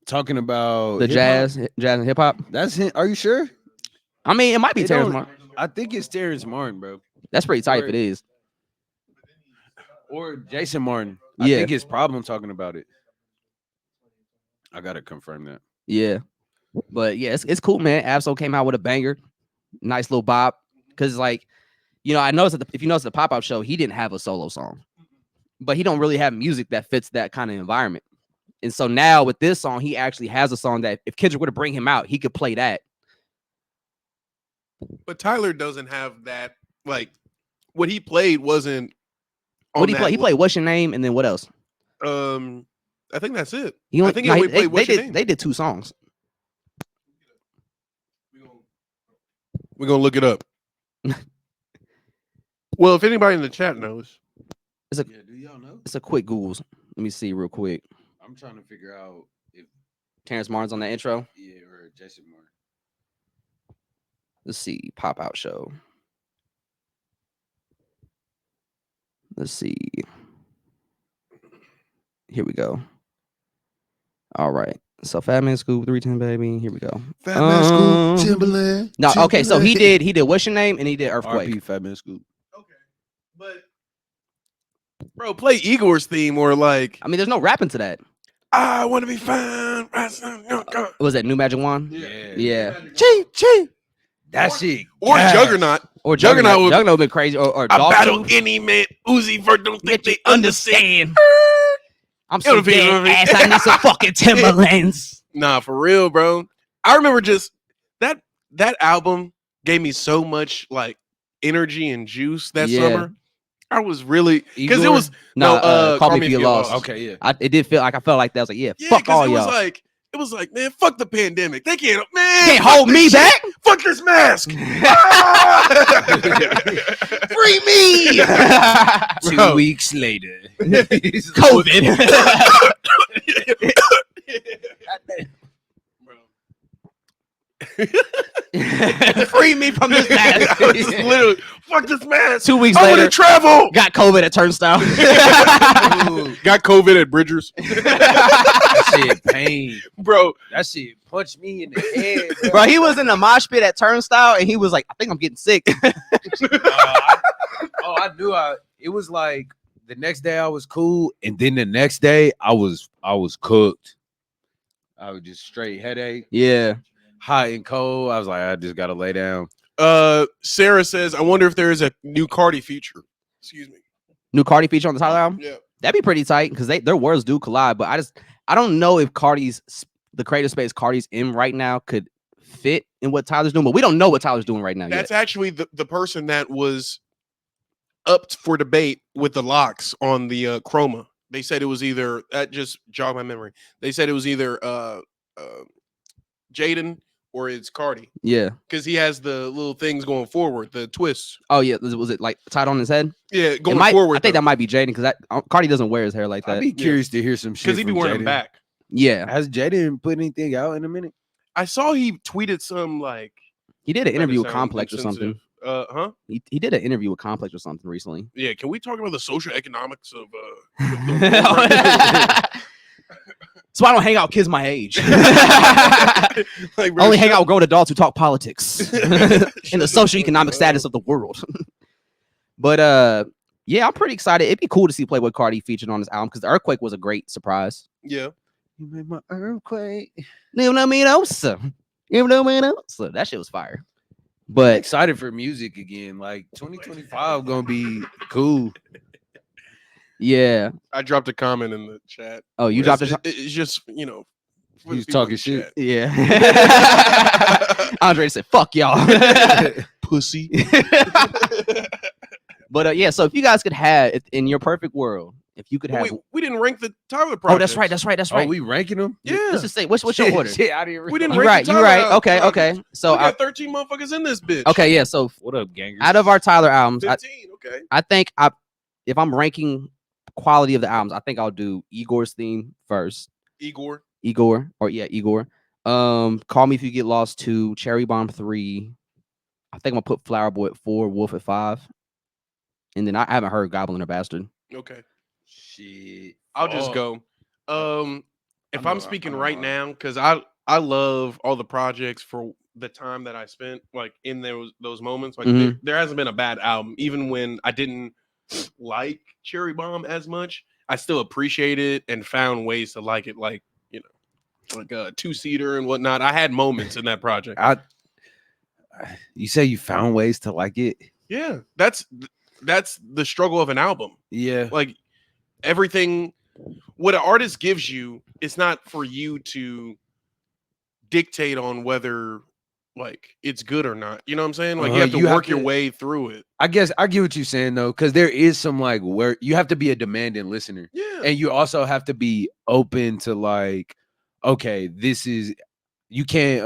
Talking about The hip-hop? jazz and hip hop. That's him. Are you sure? I mean, it might be It Terrence don't- Martin. I think it's Terrence Martin, bro. That's pretty tight if Or- it is. Or Jason Martin. Yeah. I think it's Problem talking about it. I gotta confirm that. Yeah, but yeah, it's cool, man. Absol came out with a banger, nice little bop. Because like, I noticed that if you notice the pop up show, he didn't have a solo song, but he don't really have music that fits that kind of environment. And so now with this song, he actually has a song that if Kendrick were to bring him out, he could play that. But Tyler doesn't have that. Like what he played wasn't. What he play? He played What's Your Name, and then what else? I think that's it. He only, I think no, he he- only played What's Your Name. they did 2 songs. We're gonna look it up. Well, if anybody in the chat knows, Yeah, do y'all know? It's a quick Googles. Let me see real quick. I'm trying to figure out if Terrence Martin's on that intro. yeah or Jason Martin. Let's see. Pop out show. Let's see. Here we go. All right. So Fat Man Scoop, 310 Baby. Here we go. Fat Man Scoop, Timberland. No, okay. So he did What's Your Name, and he did Earthquake. RP Fat Man Scoop. okay, but bro, play Igor's theme or like I mean, there's no rapping to that. I want to be fine. Was that New Magic Wand? Yeah. Chee, chee. That shit. Or gas. Juggernaut. Or Juggernaut Juggernaut. would- Juggernaut would been crazy. Or I Dog battle Tooth. any man. Uzi for don't think they understand. I'm so It'll be- dead ass. I need some fucking Timberlands. Nah, for real, bro. I remember just that album gave me so much like energy and juice that Yeah. summer. I was really because it Igor? was Call Me If You're Lost. Okay, yeah. It did feel like I felt like that. I was like, yeah, yeah, fuck 'cause all it was y'all. like it was like, man, fuck the pandemic. They can't Can't hold me back. Fuck this mask. Free me. 2 weeks later. COVID. Free me from this mask. Just literally, fuck this mask. 2 weeks I want later, to travel. got COVID at Turnstile. Got COVID at Bridgers, That shit pain. bro. That shit punched me in the head. Bro. Bro, he was in the mosh pit at Turnstile, and he was like, I think I'm getting sick. I knew it was like the next day I was cool, and then the next day I was cooked. I was just straight headache, Yeah. hot and cold. I was like, I just gotta lay down. Sarah says, I wonder if there is a new Cardi feature. Excuse me. New Cardi feature on the Tyler album? Yeah. That'd be pretty tight because their words do collide. But I don't know if the creative space Cardi's in right now could fit in what Tyler's doing. But we don't know what Tyler's doing right now That's yet. actually the person that was up for debate with the locks on the Chroma. They said it was either that just jogged my memory. They said it was either Jaden or it's Cardi Yeah. because he has the little things going forward, the twists. Oh yeah. Was it like tied on his head? Yeah, It going might- forward. I think that might be Jaden because Cardi doesn't wear his hair like I'd that. be curious to hear some shit because he be from wearing them Jaden. back. Yeah. Has Jaden put anything out in a minute? I saw he tweeted some like He did an not to interview with sound Complex or insensitive. something. Huh? He did an interview with Complex or something recently. Yeah. Can we talk about the social economics of So I don't hang out with kids my age. like, bro, Only hang shut- out with grown adults who talk politics and the socioeconomic status of the world. But yeah, I'm pretty excited. It'd be cool to see Playboy Cardi featured on this album because the Earthquake was a great surprise. Yeah. You made my earthquake. That shit was fire. I'm But excited for music again. Like 2025 gonna be cool. yeah. I dropped a comment in the chat. Oh, you dropped it. It's just, for He the was people in talking the shit. chat. Yeah. Andre said, "Fuck y'all." Pussy. But yeah, so if you guys could have in your perfect world, if you could have Wait, we didn't rank the Tyler Oh, project. that's right. Oh, we ranking them? Yeah. Let's just say what's your order? Shit, I didn't We didn't You're rank right. the You're Tyler right. Okay. project. Okay. So We got 13 motherfuckers in this bitch. okay, yeah. So What up, gangers? out of our Tyler albums, 15. Okay. I think if I'm ranking quality of the albums, I think I'll do Igor's theme first. Igor. Igor. Call Me If You Get Lost 2, Cherry Bomb 3. I think I'm gonna put Flower Boy at 4, Wolf at 5. And then I haven't heard Goblin or Bastard. Okay. Shit. I'll just Oh. go. If I I'm know- speaking I know right mine. now, because I love all the projects for the time that I spent like in those moments. Like Mhm. there hasn't been a bad album, even when I didn't like Cherry Bomb as much. I still appreciate it and found ways to like it, like like a 2-seater and whatnot. I had moments in that project. You say you found ways to like it? Yeah, that's the struggle of an album. Yeah. Like everything, what an artist gives you, it's not for you to dictate on whether like it's good or not. You know what I'm saying? Like you have to work your way through it. I guess I get what you're saying though, because there is some like where you have to be a demanding listener. Yeah. And you also have to be open to like, okay, this is you can't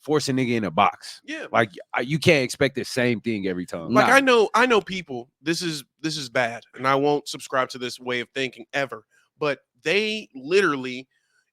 force a nigga in a box. Yeah. Like you can't expect the same thing every time. Like Nah. I know people, this is bad, and I won't subscribe to this way of thinking ever. But they literally,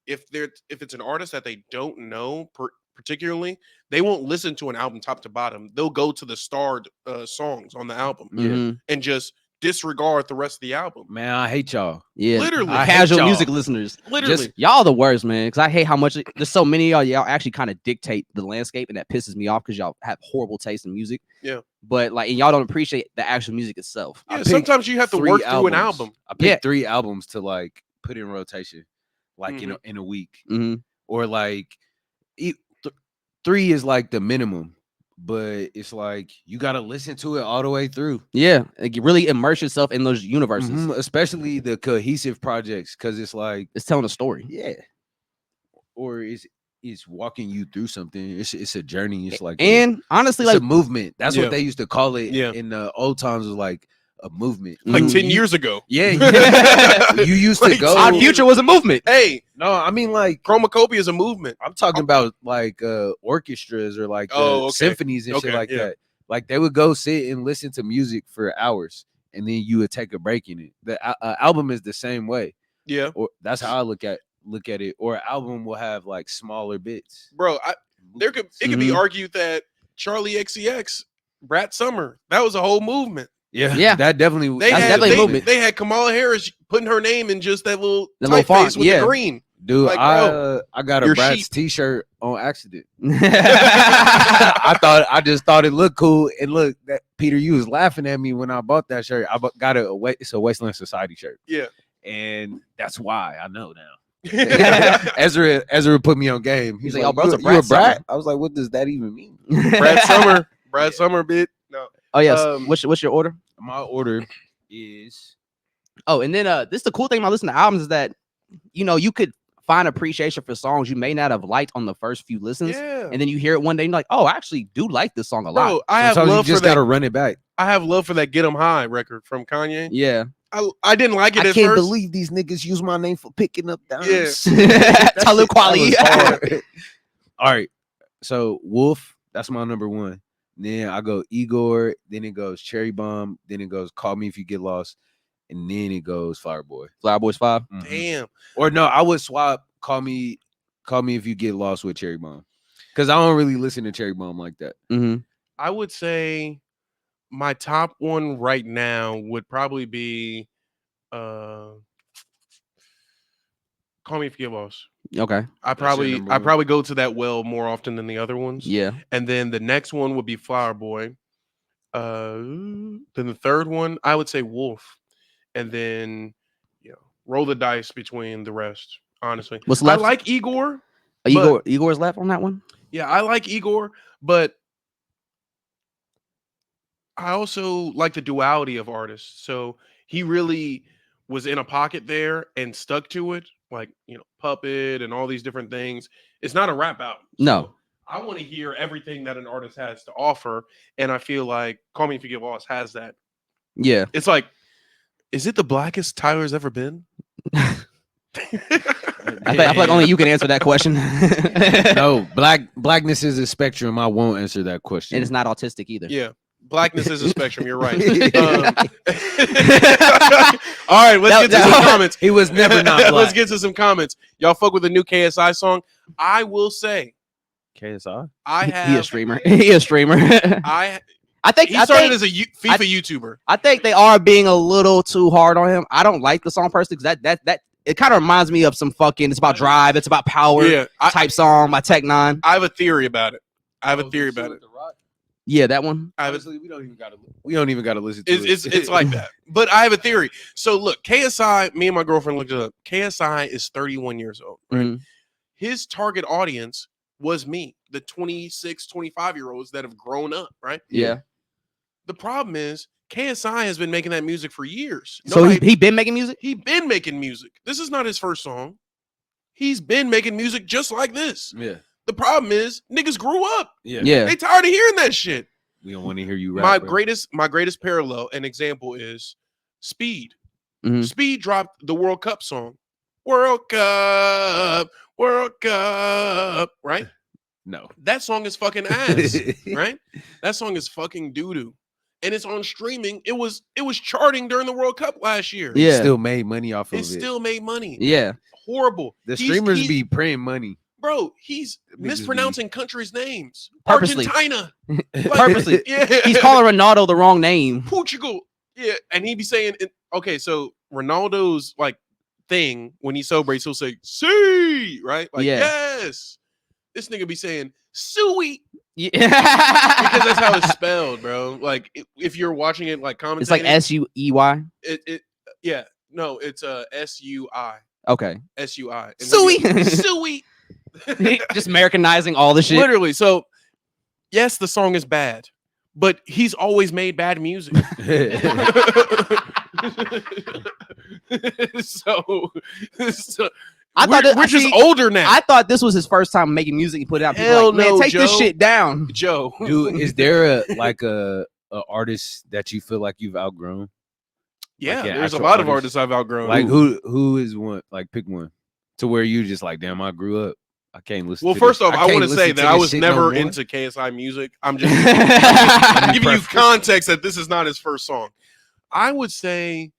if it's an artist that they don't know particularly, they won't listen to an album top to bottom. They'll go to the starred songs on the album Mhm. and just disregard the rest of the album. Man, I hate y'all. Yeah, Literally. I hate casual y'all. music listeners. Literally. Y'all the worst, man. Because I hate how much there's so many of y'all actually kind of dictate the landscape, and that pisses me off because y'all have horrible taste in music. Yeah. But like, and y'all don't appreciate the actual music itself. I Yeah, picked sometimes you have to 3 work through an albums. album. I picked 3 albums to like put in rotation, like Mhm. in a week, Mm-hmm. or like 3 is like the minimum, but it's like you got to listen to it all the way through. Yeah, like you really immerse yourself in those universes. Especially the cohesive projects, because it's like It's telling a story. yeah, or it's walking you through something. It's a journey. It's like And honestly, it's like a movement. That's Yeah. what they used to call it Yeah. in the old times. Was like a movement. Like Mhm. 10 years ago. Yeah, you used to Like, go. Our Future was a movement. Hey, No, I mean like Chromacopia is a movement. I'm talking about like orchestras or like Oh, okay. symphonies and shit Okay, like yeah. that. Like they would go sit and listen to music for hours, and then you would take a break in it. The album is the same way, Yeah. or that's how I look at it. Or an album will have like smaller bits. Bro, it could be Mhm. argued that Charlie XCX, Brat Summer, that was a whole movement. Yeah. that definitely. They That's had definitely a movement. they had Kamala Harris putting her name in just that little The little typeface font, with yeah. the green. Dude, like, I got a you're Bratz sheep. t-shirt on accident. I just thought it looked cool. And look, that Peter, you was laughing at me when I bought that shirt. Got it's a Wasteland Society shirt. Yeah. And that's why I know now. Ezra put me on game. He's He's like, like, "Oh, bro, you, it's a you a Brat brat?" Summer. I was like, what does that even mean? Brad Summer bit. No. Oh yes. Um, What's your order? My order is Oh, and then this is the cool thing about listening to albums is that you could find appreciation for songs you may not have liked on the first few listens, Yeah. and then you hear it one day and you're like, oh, I actually do like this song a lot. Bro, I have sometimes love you for just that. gotta run it back. I have love for that Get 'Em High record from Kanye. Yeah. I didn't like it I at can't first. believe these niggas use my name for picking up dimes. Yeah. Talib Kweli. All right. So Wolf, that's my number 1. Then I go Igor, then it goes Cherry Bomb, then it goes Call Me If You Get Lost, and then it goes Flower Boy. Flower Boys 5. Mhm. Damn. Or no, I would swap Call Me If You Get Lost with Cherry Bomb. Because I don't really listen to Cherry Bomb like that. Mm-hmm. I would say my top one right now would probably be Call Me If You Get Lost. Okay. I your number one? probably go to that well more often than the other ones. Yeah. And then the next one would be Flower Boy. Then the third one, I would say Wolf. And then roll the dice between the rest, honestly. What's I left? like Igor. Igor's left on that one. Yeah, I like Igor, but I also like the duality of artists. So he really was in a pocket there and stuck to it, like Puppet and all these different things. It's not a rap album. No. So I want to hear everything that an artist has to offer, and I feel like Call Me If You Get Lost has that. Yeah. It's like, is it the blackest Tyler's ever been? I feel like only you can answer that question. No, blackness is a spectrum. I won't answer that question. And it's not autistic either. Yeah. Blackness is a spectrum. You're right. All right, let's get to some comments. He was never not black. Let's get to some comments. Y'all fuck with the new KSI song. I will say, KSI. I He a have. streamer. He a streamer. He I started think as a FIFA YouTuber. I think they are being a little too hard on him. I don't like the song personally because that it kind of reminds me of some fucking. It's about drive. It's about power. Yeah, type song by Tech Nine. I have a theory about it. Yeah, that one. Honestly, we don't even gotta listen to it. It's like that. But I have a theory. So look, KSI, me and my girlfriend looked it up. KSI is 31 years old, right? Mhm. His target audience was me, the 26, 25-year-olds that have grown up, right? Yeah. The problem is KSI has been making that music for years. So he been making music? He been making music. This is not his first song. He's been making music just like this. Yeah. The problem is niggas grew up. Yeah. Yeah. They tired of hearing that shit. We don't want to hear you rap. My bro. greatest parallel and example is Speed. Mhm. Speed dropped the World Cup song. World Cup, right? No. That song is fucking ass, right? That song is fucking doo-doo. And it's on streaming. It was charting during the World Cup last year. Yeah. Still made money off of It it. still made money. Yeah. Horrible. The He's- streamers he's- be praying money. Bro, he's Niggas be- mispronouncing countries' names. Purposely. Argentina. Purposely. Yeah. He's calling Ronaldo the wrong name. Portugal. Yeah. And he be saying, okay, so Ronaldo's like thing when he celebrates, he'll say, see, right? Like, Yeah. yes. This nigga be saying, sweet. Yeah. Because that's how it's spelled, bro. Like, if you're watching it like commentating. It's like SUEY. Yeah. No, it's SUI. Okay. SUI. Suey. Suey. Just Americanizing all the shit. Literally. So, yes, the song is bad, but he's always made bad music. so I thought we're just see, older now. I thought this was his first time making music. He put it out. People Hell like, man, no, take this Joe. shit down. Joe. Dude, is there a artist that you feel like you've outgrown? Yeah, Like, yeah, there's a actual lot of artists. artists I've outgrown. Like who is one? Like pick one to where you just like, damn, I grew up. I can't listen. Well, to first this. off, I can't want to listen say that I this was shit no never more. into KSI music. I'm just giving you context that this is not his first song. I would say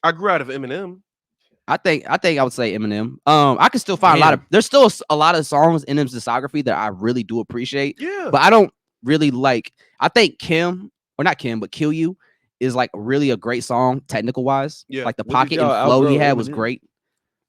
I grew out of Eminem. I think I would say Eminem. I can still find a lot of. There's still a lot of songs in Eminem's discography that I really do appreciate, Yeah. but I don't really like. I think Kim, or not Kim, but Kill You is like really a great song, technical wise. Yeah. Like the When did pocket and y'all flow he outgrow had was Eminem? great.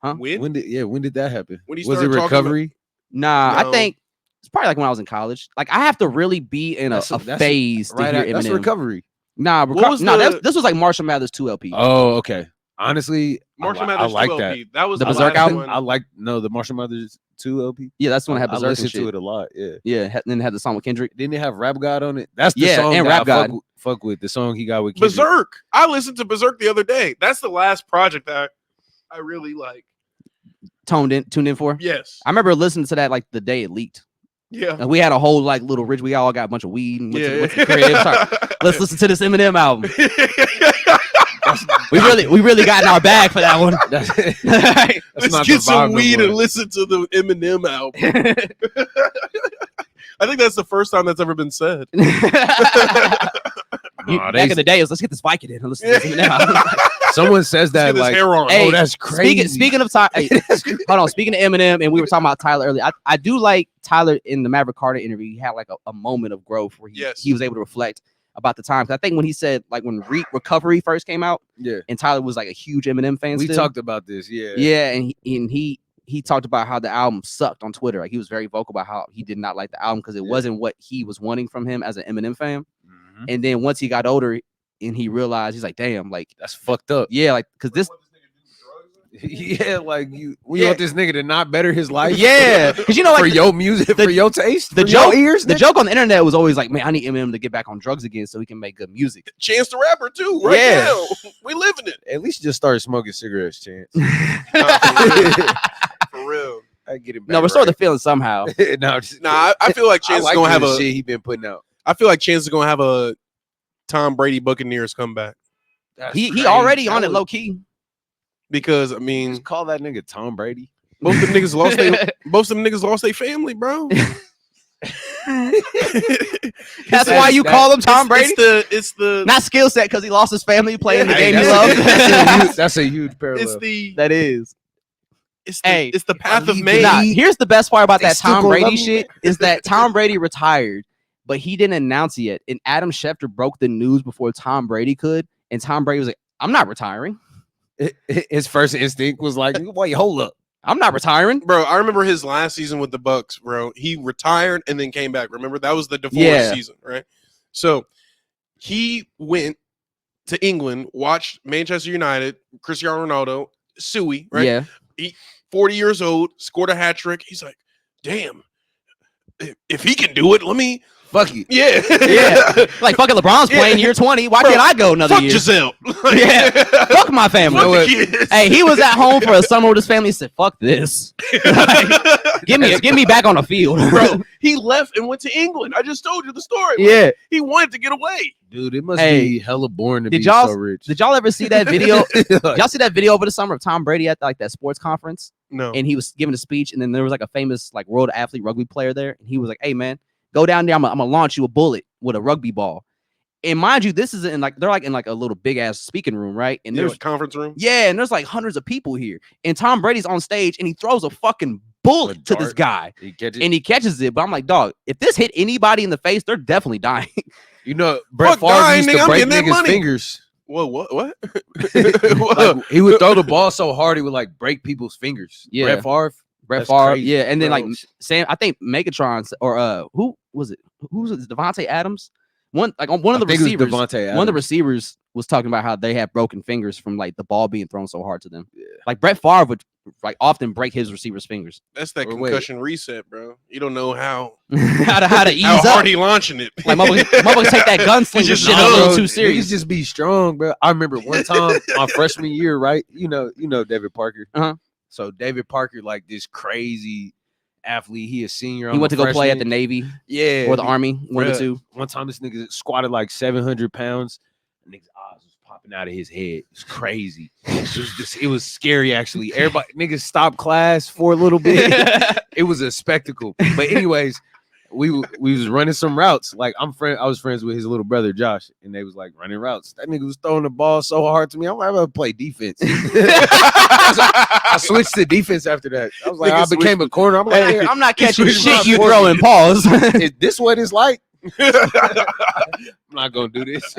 When did that happen? When he Was it started talking about- recovery? Nah, No. I think it's probably like when I was in college. Like I have to really be in a phase to hear That's Eminem. recovery. Nah, What was this was like Marshall Mathers 2 LP. Oh, okay. Honestly, Marshall I Mathers like 2 that. LP. That was The the Berserk last album? one. I like the Marshall Mathers 2 LP. Yeah, that's when I had I Berserk and listened shit. to it a lot. Yeah. Yeah, and then it had the song with Kendrick. Didn't it have Rap God on it? That's the Yeah, song and that Rap I God. fuck with. The song he got with Kendrick. Berserk. I listened to Berserk the other day. That's the last project that I really like. Tuned in for. Yes. I remember listening to that like the day it leaked. Yeah. And we had a whole like little ridge. We all got a bunch of weed and went to Yeah. the crib. Sorry, let's listen to this Eminem album. We really got in our bag for that one. That's Let's not get the some vibe no weed more. and listen to the Eminem album. I think that's the first time that's ever been said. Nah, Back in the day, it was let's get this Vicodin and listen to this Eminem album. Someone says Let's that get his like, hair on. Hey, oh, that's crazy. Speaking of Tyler, hold on. Speaking of Eminem, and we were talking about Tyler earlier. I do like Tyler in the Maverick Carter interview. He had like a moment of growth where he was able to reflect about the times. I think when he said like when Recovery first came out, Yeah, and Tyler was like a huge Eminem fan. we still. talked about this. Yeah, Yeah, and he talked about how the album sucked on Twitter. Like he was very vocal about how he did not like the album because it wasn't what he was wanting from him as an Eminem fan. Mhm. And then once he got older and he realized, he's like, damn, like That's fucked up. yeah, like because this Yeah, like we Yeah. want this nigga to not better his life. yeah, because you know for like your music, for your taste, the for your joke ears. the nigga? joke on the internet was always like, man, I need Eminem to get back on drugs again so he can make good music. Chance the Rapper too, right Yeah. now. We living it. At least just start smoking cigarettes, Chance. For real. I get it. No, restore the feeling somehow. No, Nah, I feel like I Chance like is gonna have the a. shit he been putting out. I feel like Chance is gonna have a Tom Brady Buccaneers comeback He already on it low key. because I mean Just call that nigga Tom Brady. most of them niggas lost their family, bro. That's why you call him Tom Brady. It's the Not skill set because he lost his family playing the Hey, game he that's, loves. that's a huge parallel. it's the That is. Hey, it's the path of leave man. Nah, here's the best part about They that still Tom gonna Brady love me, shit is that Tom Brady retired, but he didn't announce it yet. And Adam Schefter broke the news before Tom Brady could. And Tom Brady was like, I'm not retiring. His first instinct was like, wait, hold up. I'm not retiring. Bro, I remember his last season with the Bucks, bro. He retired and then came back. Remember? That was the divorce Yeah. season, right? So he went to England, watched Manchester United, Cristiano Ronaldo, Suey, right? Yeah. 40 years old, scored a hat trick. He's like, damn, if he can do it, let me. Fuck it. Yeah. Yeah. Like fucking LeBron's playing year 20. Why can't I go another Fuck year? Giselle. Yeah. Fuck my family. Fuck the kids. Hey, he was at home for a summer with his family. He said, "Fuck this. Get me back on the field, Bro, he left and went to England. I just told you the story. Yeah. He wanted to get away. Dude, it must Hey, be hella boring to did be y'all- so rich. Did y'all ever see that video? Like, Y'all see that video over the summer of Tom Brady at like that sports conference, No. and he was giving a speech, and then there was like a famous like world athlete rugby player there, and he was like, "Hey man, go down there. I'm gonna launch you a bullet with a rugby ball." And mind you, this is in like they're like in like a little big ass speaking room, right? And there's Like conference room. yeah, and there's like hundreds of people here, and Tom Brady's on stage, and he throws a fucking bullet to this dart. guy, you catch it? and he catches it. But I'm like, dog, if this hit anybody in the face, they're definitely dying. You know, Brett Fuck Favre dying, used nigga, to I'm break getting that niggas' money. fingers. Whoa, what? Like, he would throw the ball so hard, he would like break people's fingers. Yeah. Brett Favre. Brett That's Favre, crazy, yeah, and then like bro. Sam, I think Megatron or who was it? Who was it? Devontae Adams. One like on one of the I think it was receivers. Devontae One of the Adams. receivers was talking about how they had broken fingers from like the ball being thrown so hard to them. Like Brett Favre would like often break his receivers' fingers. That's that Or wait. concussion reset, bro. You don't know how how to ease how up. hard he launching it. Like motherfuckers take that gunslinger just shit a know, little Bro, too serious. Niggas just be strong, bro. I remember one time my freshman year, right? You know David Parker. Uh-huh. So David Parker, like this crazy athlete. He a senior. He I'm went a to go play at the freshman. Navy Yeah, or the Army, one of the bruh. two. One time this nigga squatted like 700 pounds. And nigga's eyes was popping out of his head. It's crazy. It was scary actually. Everybody niggas stopped class for a little bit. It was a spectacle. But anyways, we was running some routes. Like I was friends with his little brother Josh, and they was like running routes. That nigga was throwing the ball so hard to me. I'm like, I'm gonna play defense. I switched to defense after that. I was like, Nigga I became a corner. I'm like, Hey, I'm not catching switched shit my you form. throwing. Pause. is this what it's like? I'm not gonna do this.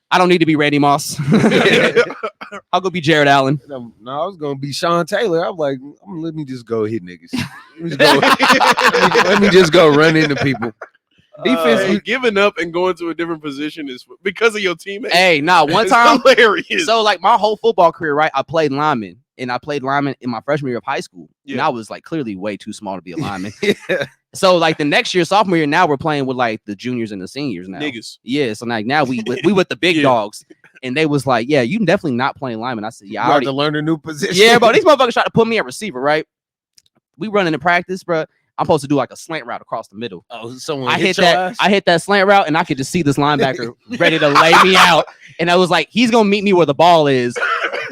I don't need to be Randy Moss. I'll go be Jared Allen. No, I was gonna be Sean Taylor. I'm like, let me just go hit niggas. Let me just go run into people. Defense, Hey, giving up and going to a different position is because of your teammates. Hey, nah, one It's time. hilarious. So like my whole football career, right? I played lineman, and I played lineman in my freshman year of high school. And Yeah. I was like clearly way too small to be a lineman. yeah. So like the next year, sophomore year, now we're playing with like the juniors and the seniors now. niggas. Yeah, so like now we with the big Yeah. dogs, and they was like, yeah, you definitely not playing lineman. I said, yeah, I I had already. to learn a new position. Yeah, bro, these motherfuckers tried to put me at receiver, right? We running in practice, bro. I'm supposed to do like a slant route across the middle. Oh, someone I hit your that. ass? I hit that slant route, and I could just see this linebacker ready to lay me out. And I was like, he's gonna meet me where the ball is.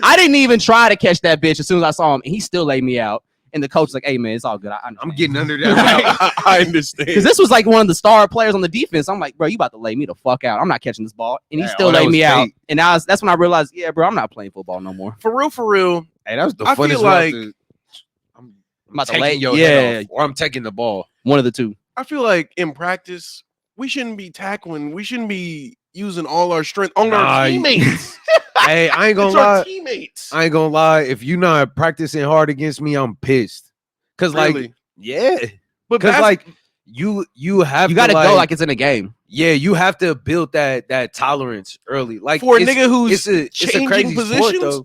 I didn't even try to catch that bitch. As soon as I saw him, and he still laid me out. And the coach was like, "Hey man, it's all good. I'm getting under that route. I understand. because this was like one of the star players on the defense. I'm like, bro, you about to lay me the fuck out. I'm not catching this ball." And he Yeah, still that laid was me out. fake. And that's when I realized, yeah, bro, I'm not playing football no more. For real. Hey, that was the I feel funnest like- route. I'm about to taking lay- your yeah. head off, or I'm taking the ball. One of the two. I feel like in practice, we shouldn't be tackling. We shouldn't be using all our strength on Nah, our teammates. Hey, I ain't gonna It's our lie. teammates. I ain't gonna lie. If you not practicing hard against me, I'm pissed. Cause like, Really. yeah, But cause that's like you have You to got to like, go like it's in a game. yeah, you have to build that tolerance early. Like for a it's- nigga who's it's a changing crazy sport, positions. though.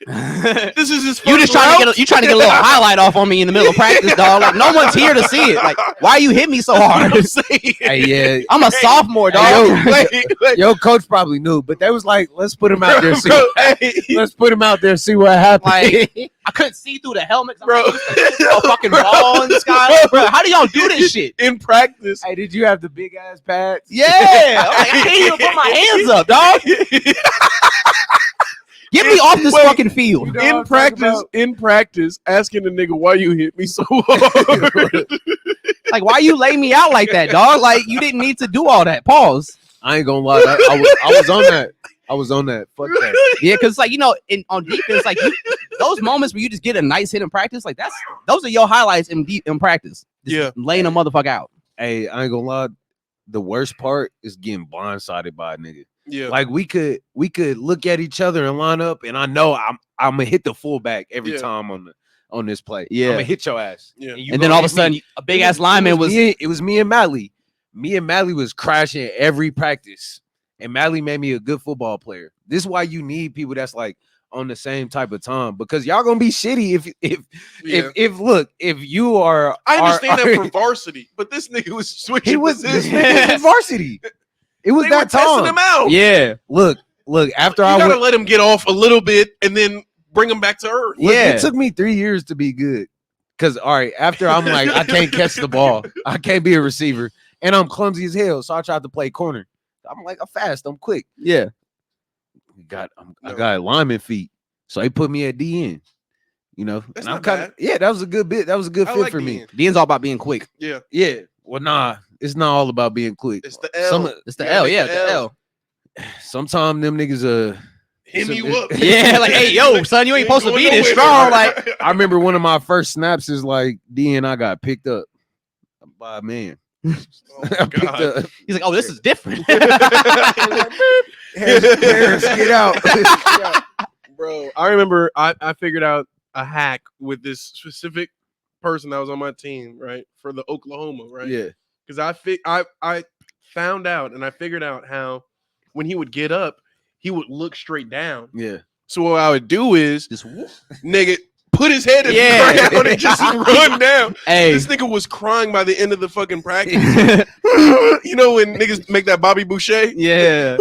This is his. You first just trying to route? get you trying to get a little highlight off on me in the middle of practice, dog. Like no one's here to see it. Like why you hit me so hard? I'm saying. Hey, yeah, I'm a sophomore, dog. Hey, Wait. your coach probably knew, but they was like, let's put him out there. See, Bro, hey, let's put him out there. See what happens. Like I couldn't see through the helmet. bro. A fucking ball in the sky, bro. How do y'all do this shit? In practice, Hey, did you have the big ass pads? Yeah, I'm like, I can't even put my hands up, dog. Get me off this Wait. fucking field. You know what I'm talking in practice, asking the nigga why you hit me so hard. Like, why you lay me out like that, dog? Like, you didn't need to do all that. Pause. I ain't gonna lie. I was on that. I was on that. Fuck that. Yeah, because like on defense, like those moments where you just get a nice hit in practice, like those are your highlights in practice. Just laying a motherfucker out. Hey, I ain't gonna lie. The worst part is getting blindsided by a nigga. Yeah. Like we could look at each other and line up, and I know I'm gonna hit the fullback every time on this play. Yeah. I'm gonna hit your ass. Yeah. And, And then all of a sudden, a big ass lineman was. It was me and Mally. Me and Mally was crashing every practice, and Mally made me a good football player. This is why you need people that's like on the same type of time, because y'all gonna be shitty if you are. I understand that for varsity, but this nigga was switching. He was this nigga was varsity. It was They that were testing time. him out. Yeah. Look. After You I gotta went, let him get off a little bit and then bring him back to earth. look, Yeah. it took me 3 years to be good. Cause all right, after I'm like, I can't catch the ball, I can't be a receiver, and I'm clumsy as hell. So I tried to play corner. I'm like, I'm fast, I'm quick. Yeah. I got lineman feet, so they put me at DN. You know, That's and I'm not kind of bad. yeah. That was a good bit. That was a good I fit like for me. being. Dean's all about being quick. Yeah. Yeah. Well, nah, it's not all about being quick. It's the L. It's the You L. gotta Yeah, make the L. Sometimes them niggas Him you up. Yeah, like, hey, yo, son, you ain't supposed to going be this nowhere. strong. Like, I remember one of my first snaps is like D and I got picked up by a man. Oh my Picked God. up. he's like, oh, this is different. Harris, get out. Bro, I remember I figured out a hack with this specific person that was on my team, right? For the Oklahoma, right? Yeah. Because I found out and I figured out how when he would get up, he would look straight down. Yeah. So what I would do is Just whoop. nigga put his head in Yeah. the ground and just run down. Hey. This nigga was crying by the end of the fucking practice. You know when niggas make that Bobby Boucher? Yeah.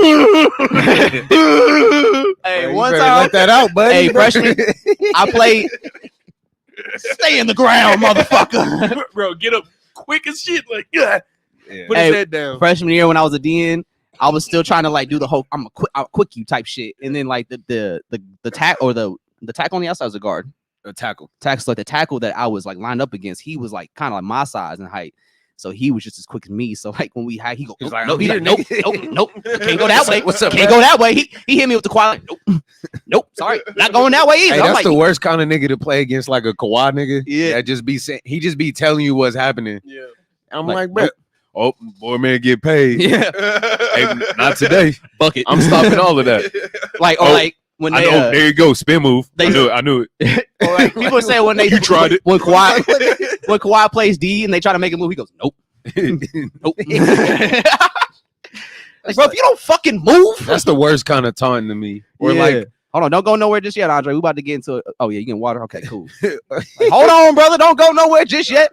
Hey, You one better time, let that out, buddy. Hey, freshman. I played. Stay in the ground, motherfucker. Bro, get up quick as shit. Like, yeah. Yeah. Put Hey, his head down. Freshman year when I was a DN, I was still trying to like do the whole I'll quick you type shit, and then like the tack or the tackle on the outside was a guard. A tackle. So like the tackle that I was like lined up against, he was like kind of like my size and height. So he was just as quick as me. So like when we had, he go, He's nope, like, nope, I'm he's here, like, nope, nigga. nope, can't go that way. What's up, Can't bro? go that way. He hit me with the quad. Like, nope, sorry, not going that way either. Hey, I'm that's like, the worst kind of nigga to play against, like a Kawhi nigga. Yeah. That just be saying, he just be telling you what's happening. Yeah. I'm Like, like, bro, oh boy, man, get paid. yeah, Hey, not today. bucket. I'm stopping all of that. Like or Oh, like when I they know. There you go, spin move. they- I knew it. or like people say when they You tried it. when Kawhi plays D and they try to make a move, he goes, nope, nope. Like, bro, if you don't fucking move, That's the worst kind of taunting to me. Or Yeah. like, hold on, don't go nowhere just yet, Andre. We about to get into it. Oh yeah, you getting water? Okay, cool. Like, hold on, brother, don't go nowhere just yet.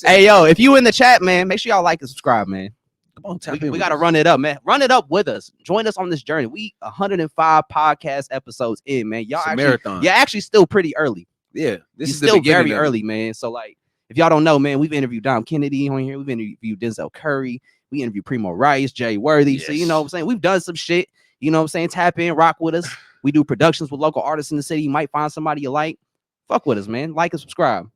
Hey yo, if you in the chat, man, make sure y'all like and subscribe, man. come on, tap in. We gotta run it up, man. Run it up with us. Join us on this journey. We 105 podcast episodes in, man. Y'all It's a actually, marathon. you're actually still pretty early. Yeah, this You're is the still beginning very of it. early, man. So like, if y'all don't know, man, we've interviewed Dom Kennedy on here. We've interviewed Denzel Curry. We interviewed Primo Rice, Jay Worthy. So you know what I'm saying? We've done some shit. You know what I'm saying? Tap in, rock with us. We do productions with local artists in the city. You might find somebody you like. Fuck with us, man. Like and subscribe.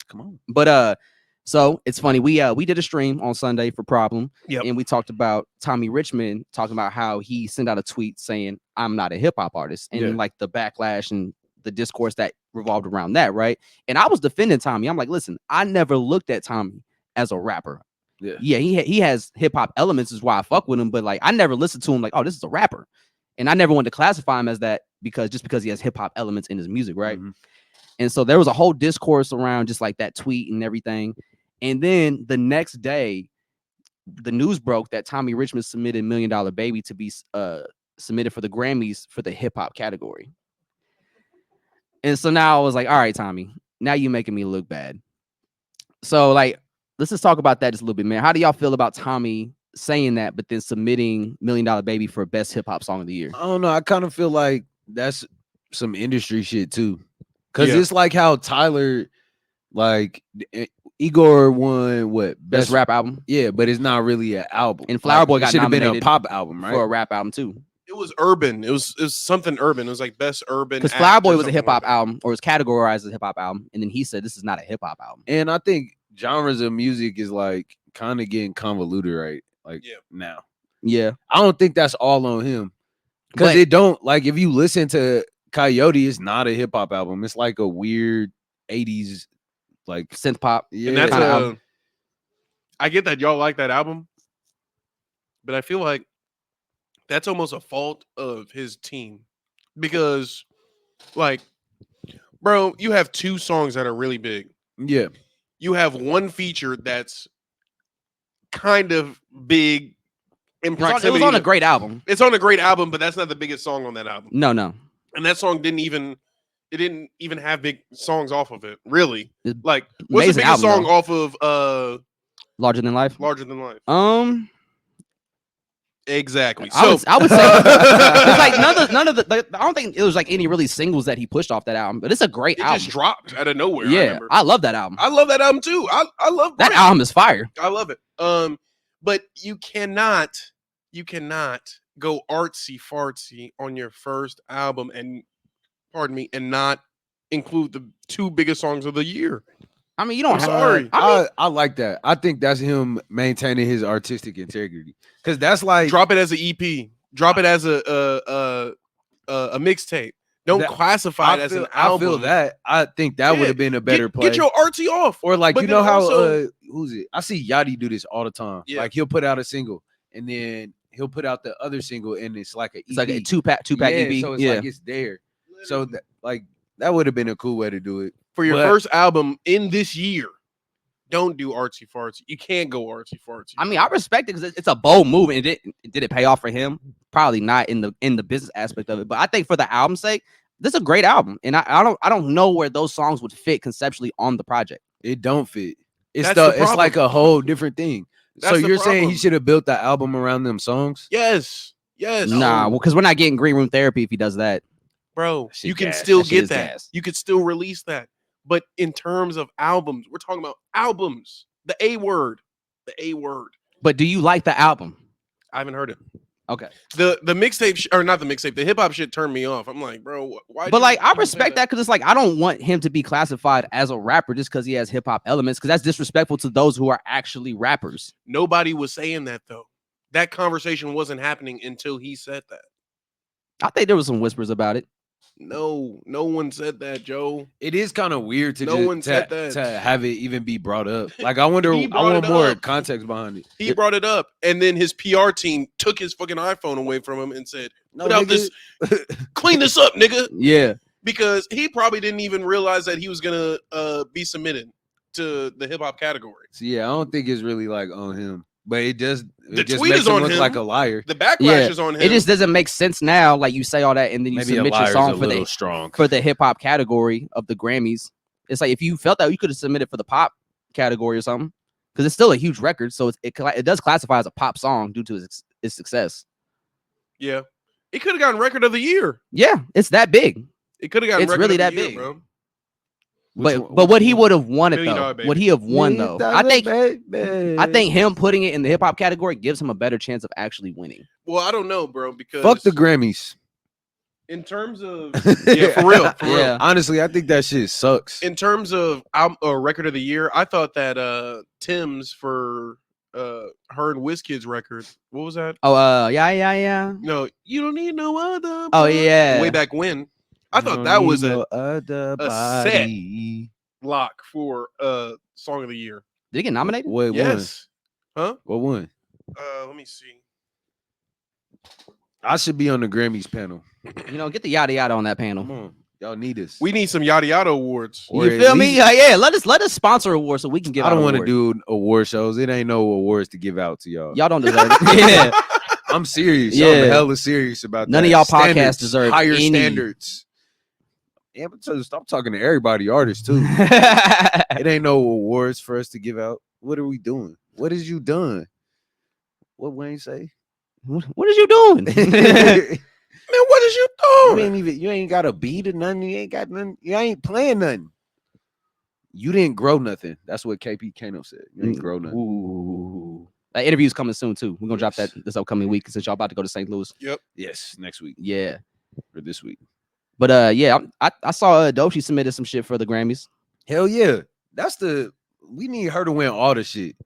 Come on. But so it's funny. We did a stream on Sunday for Problem. Yep. And we talked about Tommy Richmond talking about how he sent out a tweet saying, I'm not a hip-hop artist. And Yeah. like the backlash and the discourse that revolved around that, right? And I was defending Tommy. I'm like, listen, I never looked at Tommy as a rapper. Yeah. He has hip-hop elements, is why I fuck with him, but like I never listened to him like, oh, this is a rapper. And I never wanted to classify him as that because he has hip-hop elements in his music, right? Mhm. And so there was a whole discourse around just like that tweet and everything. And then the next day, the news broke that Tommy Richmond submitted $1 Million Baby to be submitted for the Grammys for the hip hop category. And so now I was like, all right, Tommy, now you're making me look bad. So like, let's just talk about that just a little bit, man. How do y'all feel about Tommy saying that, but then submitting $1 Million Baby for best hip hop song of the year? I don't know. I kind of feel like that's some industry shit too, because Yeah. it's like how Tyler, like Igor won what Best rap album Yeah, but it's not really an album. And Flower Boy it got should have been a nominated pop album, right? for a rap album too. It was urban. It was something urban. It was like best urban. Because act Flower or Boy was a something hip hop like that. album, or was categorized as a hip hop album, and then he said this is not a hip hop album. And I think genres of music is like kind of getting convoluted, right? Like Yeah. now. Yeah. I don't think that's all on him. Because But- it don't like if you listen to Coyote, it's not a hip hop album. It's like a weird 80s like Synth pop. yeah. And that's Kinda album. I get that y'all like that album, but I feel like that's almost a fault of his team because, like, bro, you have 2 songs that are really big. yeah. You have one feature that's kind of big in It was proximity. on a to- great album. It's on a great album, but that's not the biggest song on that album. No. And that song didn't even have big songs off of it. Really, It's like what's the amazing biggest album, song though. off of Larger Than Life. Larger Than Life? Exactly. I So would say it's like none of the like, I don't think it was like any really singles that he pushed off that album, but it's a great it album. just dropped out of nowhere. Yeah, I love that album. I love that album too. I love That Brent. album is fire. I love it. But you cannot go artsy fartsy on your first album and not include the 2 biggest songs of the year. I mean, you don't I'm have sorry. I like that. I think that's him maintaining his artistic integrity. Because that's like Drop it as an EP. Drop it as a mixtape. Don't That- classify it as an album. I feel that. I think that would Yeah, have been a better play. Get your artsy off. Or like But you then know how also- who's it? I see Yachty do this all the time. Yeah. Like he'll put out a single and then he'll put out the other single and it's like a it's like a EP. two-pack yeah, EP. So it's Yeah. like it's there. So like that would have been a cool way to do it. For your but- first album in this year, don't do artsy fartsy. You can't go artsy fartsy. I mean, I respect it because it's a bold move, and did it pay off for him? Probably not in the business aspect of it, but I think for the album's sake, this is a great album, and I don't know where those songs would fit conceptually on the project. It don't fit. It's That's the the it's like problem. a whole different thing. That's So the you're saying he problem. should have built the album around them songs? Yes. Nah, well, because we're not getting green room therapy if he does that. Bro, Shit you can gas. still That shit get is that. gas. You could still release that. But in terms of albums, we're talking about albums. The A word. The A word. But do you like the album? I haven't heard it. Okay, The mixtape or not the mixtape, the hip hop shit turned me off. I'm like, bro, why? but like I respect that because it's like I don't want him to be classified as a rapper just because he has hip hop elements because that's disrespectful to those who are actually rappers. Nobody was saying that though. That conversation wasn't happening until he said that. I think there was some whispers about it. No one said that, Joe. It is kind of weird to No just, one said that. to have it even be brought up. Like I wonder, He I brought want it more up. context behind it. He brought it up, and then his PR team took his fucking iPhone away from him and said, No, "Put out nigga. this, clean this up, nigga." Yeah, Because he probably didn't even realize that he was gonna be submitted to the hip hop category. So yeah, I don't think it's really like on him, but it does. The It just tweet makes is him on look him. like a liar. The backlash Yeah, is on him. it just doesn't make sense now. Like you say all that, and then you Maybe a submit your liar's song a for little the strong. hip hop category of the Grammys. It's like if you felt that you could have submitted for the pop category or something, because it's still a huge record. So it does classify as a pop song due to its success. Yeah, it could have gotten record of the year. Yeah, it's that big. It could have gotten It's record really of the that year, big. bro. But what he would have won it Million though, Dollar Baby. would he have won though? I think him putting it in the hip hop category gives him a better chance of actually winning. Well, I don't know, bro, because Fuck the Grammys. in terms of yeah, for real, for real. Yeah. Honestly, I think that shit sucks. In terms of record of the year, I thought that Tim's for her and WizKid's record. What was that? Oh, yeah. No, you don't need no other. Oh, body. yeah. Way back when. I thought that was a lock for song of the year. Did he get nominated? What Yes. one? What one? Let me see. I should be on the Grammys panel. You know, get the Yadda Yadda on that panel. Come on, y'all need us. We need some Yadda Yadda awards. Or You at feel me? least- Yeah. Let us sponsor awards so we can give. I don't want want to do award shows. It ain't no awards to give out to y'all. Y'all don't deserve it. Yeah. I'm serious. Yeah. I'm hella serious about None that. of y'all podcasts Standards, deserve higher any- standards. Yeah, but stop talking to everybody, artists too. It ain't no awards for us to give out. What are we doing? What is you done? What Wayne say? What is you doing? you Man, what is you doing? ain't got a beat or nothing. You ain't got nothing. You ain't playing nothing. You didn't grow nothing. That's what KP Kano said. You ain't grow nothing. Ooh. That interview's coming soon too. We're gonna drop that this upcoming week since y'all about to go to St. Louis. Yes, next week Yeah. or this week. But yeah, I saw Dope. She submitted some shit for the Grammys. Hell yeah. That's the we need her to win all the shit.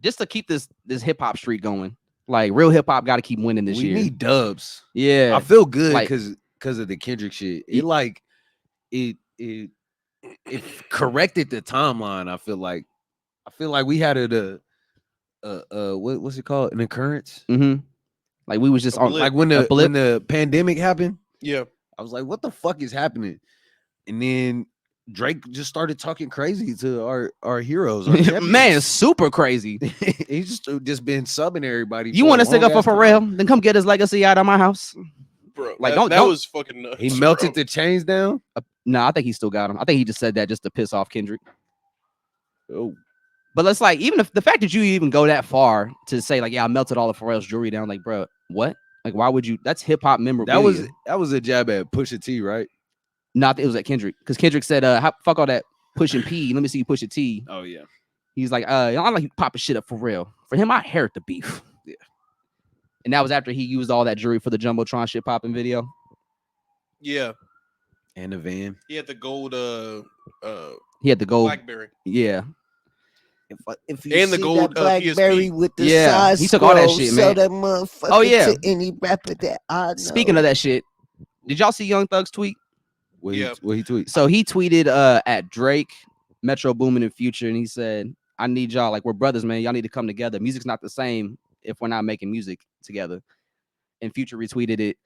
Just to keep this hip hop streak going. Like real hip hop got to keep winning this We year. need dubs. Yeah, I feel good like- because of the Kendrick shit. It like it corrected the timeline. I feel like we had what's it called, an occurrence. Like we was just on Like when the pandemic happened. Yeah, I was like, what the fuck is happening? And then Drake just started talking crazy to our heroes. Our man, champions. super crazy. He's just been subbing everybody. You want to stick up for Pharrell? Then come get his legacy out of my house. bro. Like, that don't- was fucking nuts. He melted bro. the chains down. No, I think he still got him. I think he just said that just to piss off Kendrick. Oh, But it's like, even if the fact that you even go that far to say like, yeah, I melted all of Pharrell's jewelry down, like, bro, what? Like, why would you? That's hip hop memorabilia. that was a jab at Pusha T, right? Not it was at Kendrick, because Kendrick said, fuck all that pushing P. Let me see you push a T. Oh yeah. He's like, I like you popping shit up for real. For him, I inherit the beef. Yeah. And that was after he used all that jewelry for the Jumbotron shit popping video. Yeah, And the van. he had the gold He had the gold. BlackBerry. Yeah. If you And the see gold, that BlackBerry PSP. with the Yeah, side he took all that scroll, shit, sell man. that motherfucker Oh, yeah. to any rapper that I know. Speaking of that shit, did y'all see Young Thug's tweet? What Yeah. he tweets? So he tweeted at Drake, Metro Boomin, and Future, and he said, I need y'all, like, we're brothers, man. Y'all need to come together. Music's not the same if we're not making music together. And Future retweeted it.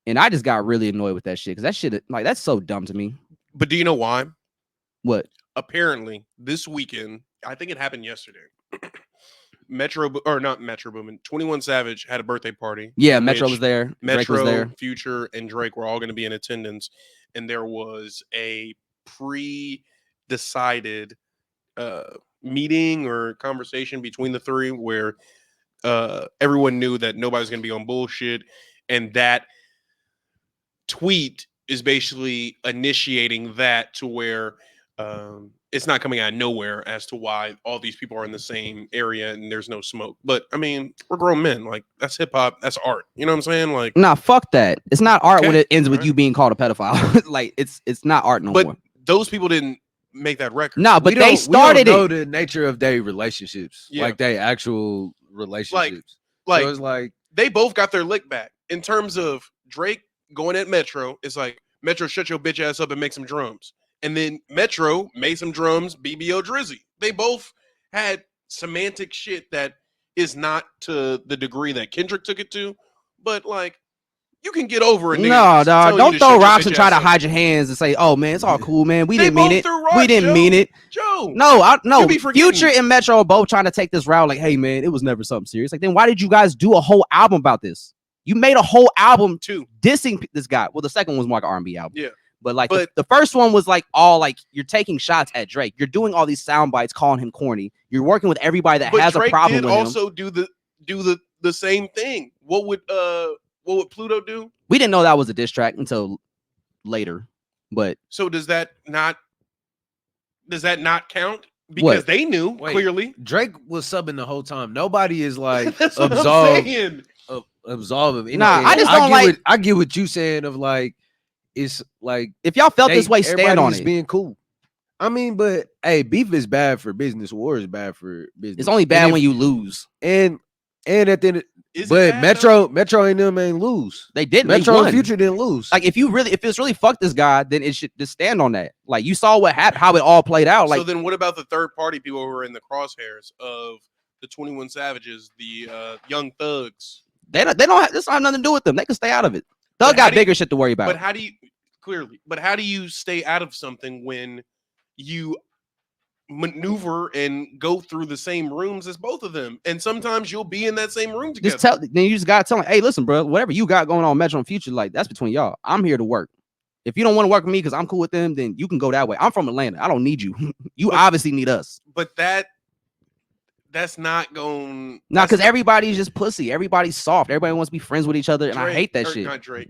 And I just got really annoyed with that shit, because that shit, like, that's so dumb to me. But do you know why? What? Apparently, this weekend, I think it happened yesterday. Not Metro Boomin, 21 Savage had a birthday party. Yeah, in Metro which was there. Drake Metro, was there. Future, and Drake were all going to be in attendance, and there was a pre-decided meeting or conversation between the three where everyone knew that nobody was going to be on bullshit, and that tweet is basically initiating that to where it's not coming out of nowhere as to why all these people are in the same area and there's no smoke. But I mean, we're grown men. Like, that's hip hop. That's art. You know what I'm saying? Like, Nah, fuck that. It's not art when Okay, it ends with alright. you being called a pedophile. Like, it's not art no but more. those people didn't make that record. Nah, but We they don't started know it. the nature of their relationships, Yeah. like they actual relationships. Like, so it's like they both got their lick back in terms of Drake going at Metro. It's like, Metro, shut your bitch ass up and make some drums. And then Metro made some drums, BBO Drizzy. They both had semantic shit that is not to the degree that Kendrick took it to, but like, you can get over a nigga. No, telling dog. you Don't to throw shut your rocks and bitch try to ass up. hide your hands and say, "Oh man, it's all cool, man. We They didn't mean both it. threw We rocks, didn't Joe. mean it." Joe. No, no. You be forgetting. Future and Metro are both trying to take this route. Like, hey man, it was never something serious. Like, then why did you guys do a whole album about this? You made a whole album Too. dissing this guy. Well, the second one was more like an R&B album. Yeah. But like But- the first one was like all like you're taking shots at Drake. You're doing all these sound bites, calling him corny. You're working with everybody that But has Drake a problem did with him. also do the same thing. What would Pluto do? We didn't know that was a diss track until later. But So does that not count? Because What? they knew Wait. clearly. Drake was subbing the whole time. Nobody is like That's what I'm absolved saying. absolve of anything. Nah, I just don't get like- what, I get what you saying of like it's like if y'all felt this way, stand everybody on is it. being cool. I mean, but hey, beef is bad for business. War is bad for business. It's only And bad if- when you lose. and at the end, Is it but bad, though? Metro and them ain't lose. They didn't. Metro they and won. Future didn't lose. Like if it's really fuck this guy, then it should just stand on that. Like you saw what happened, how it all played out. Like So then, what about the third party people who were in the crosshairs of the 21 Savages, the Young Thugs? they don't have this have nothing to do with them. They can stay out of it. Thug But how got do you- bigger shit to worry about. But how do you how do you stay out of something when you maneuver and go through the same rooms as both of them? And sometimes you'll be in that same room together. Just then you just gotta tell them, hey, listen, bro, whatever you got going on Metro and Future, like that's between y'all. I'm here to work. If you don't want to work with me because I'm cool with them, then you can go that way. I'm from Atlanta. I don't need you. You But- obviously need us. But that's not going. Nah, because everybody's just pussy. Everybody's soft. Everybody wants to be friends with each other, and I hate that shit. Not Drake.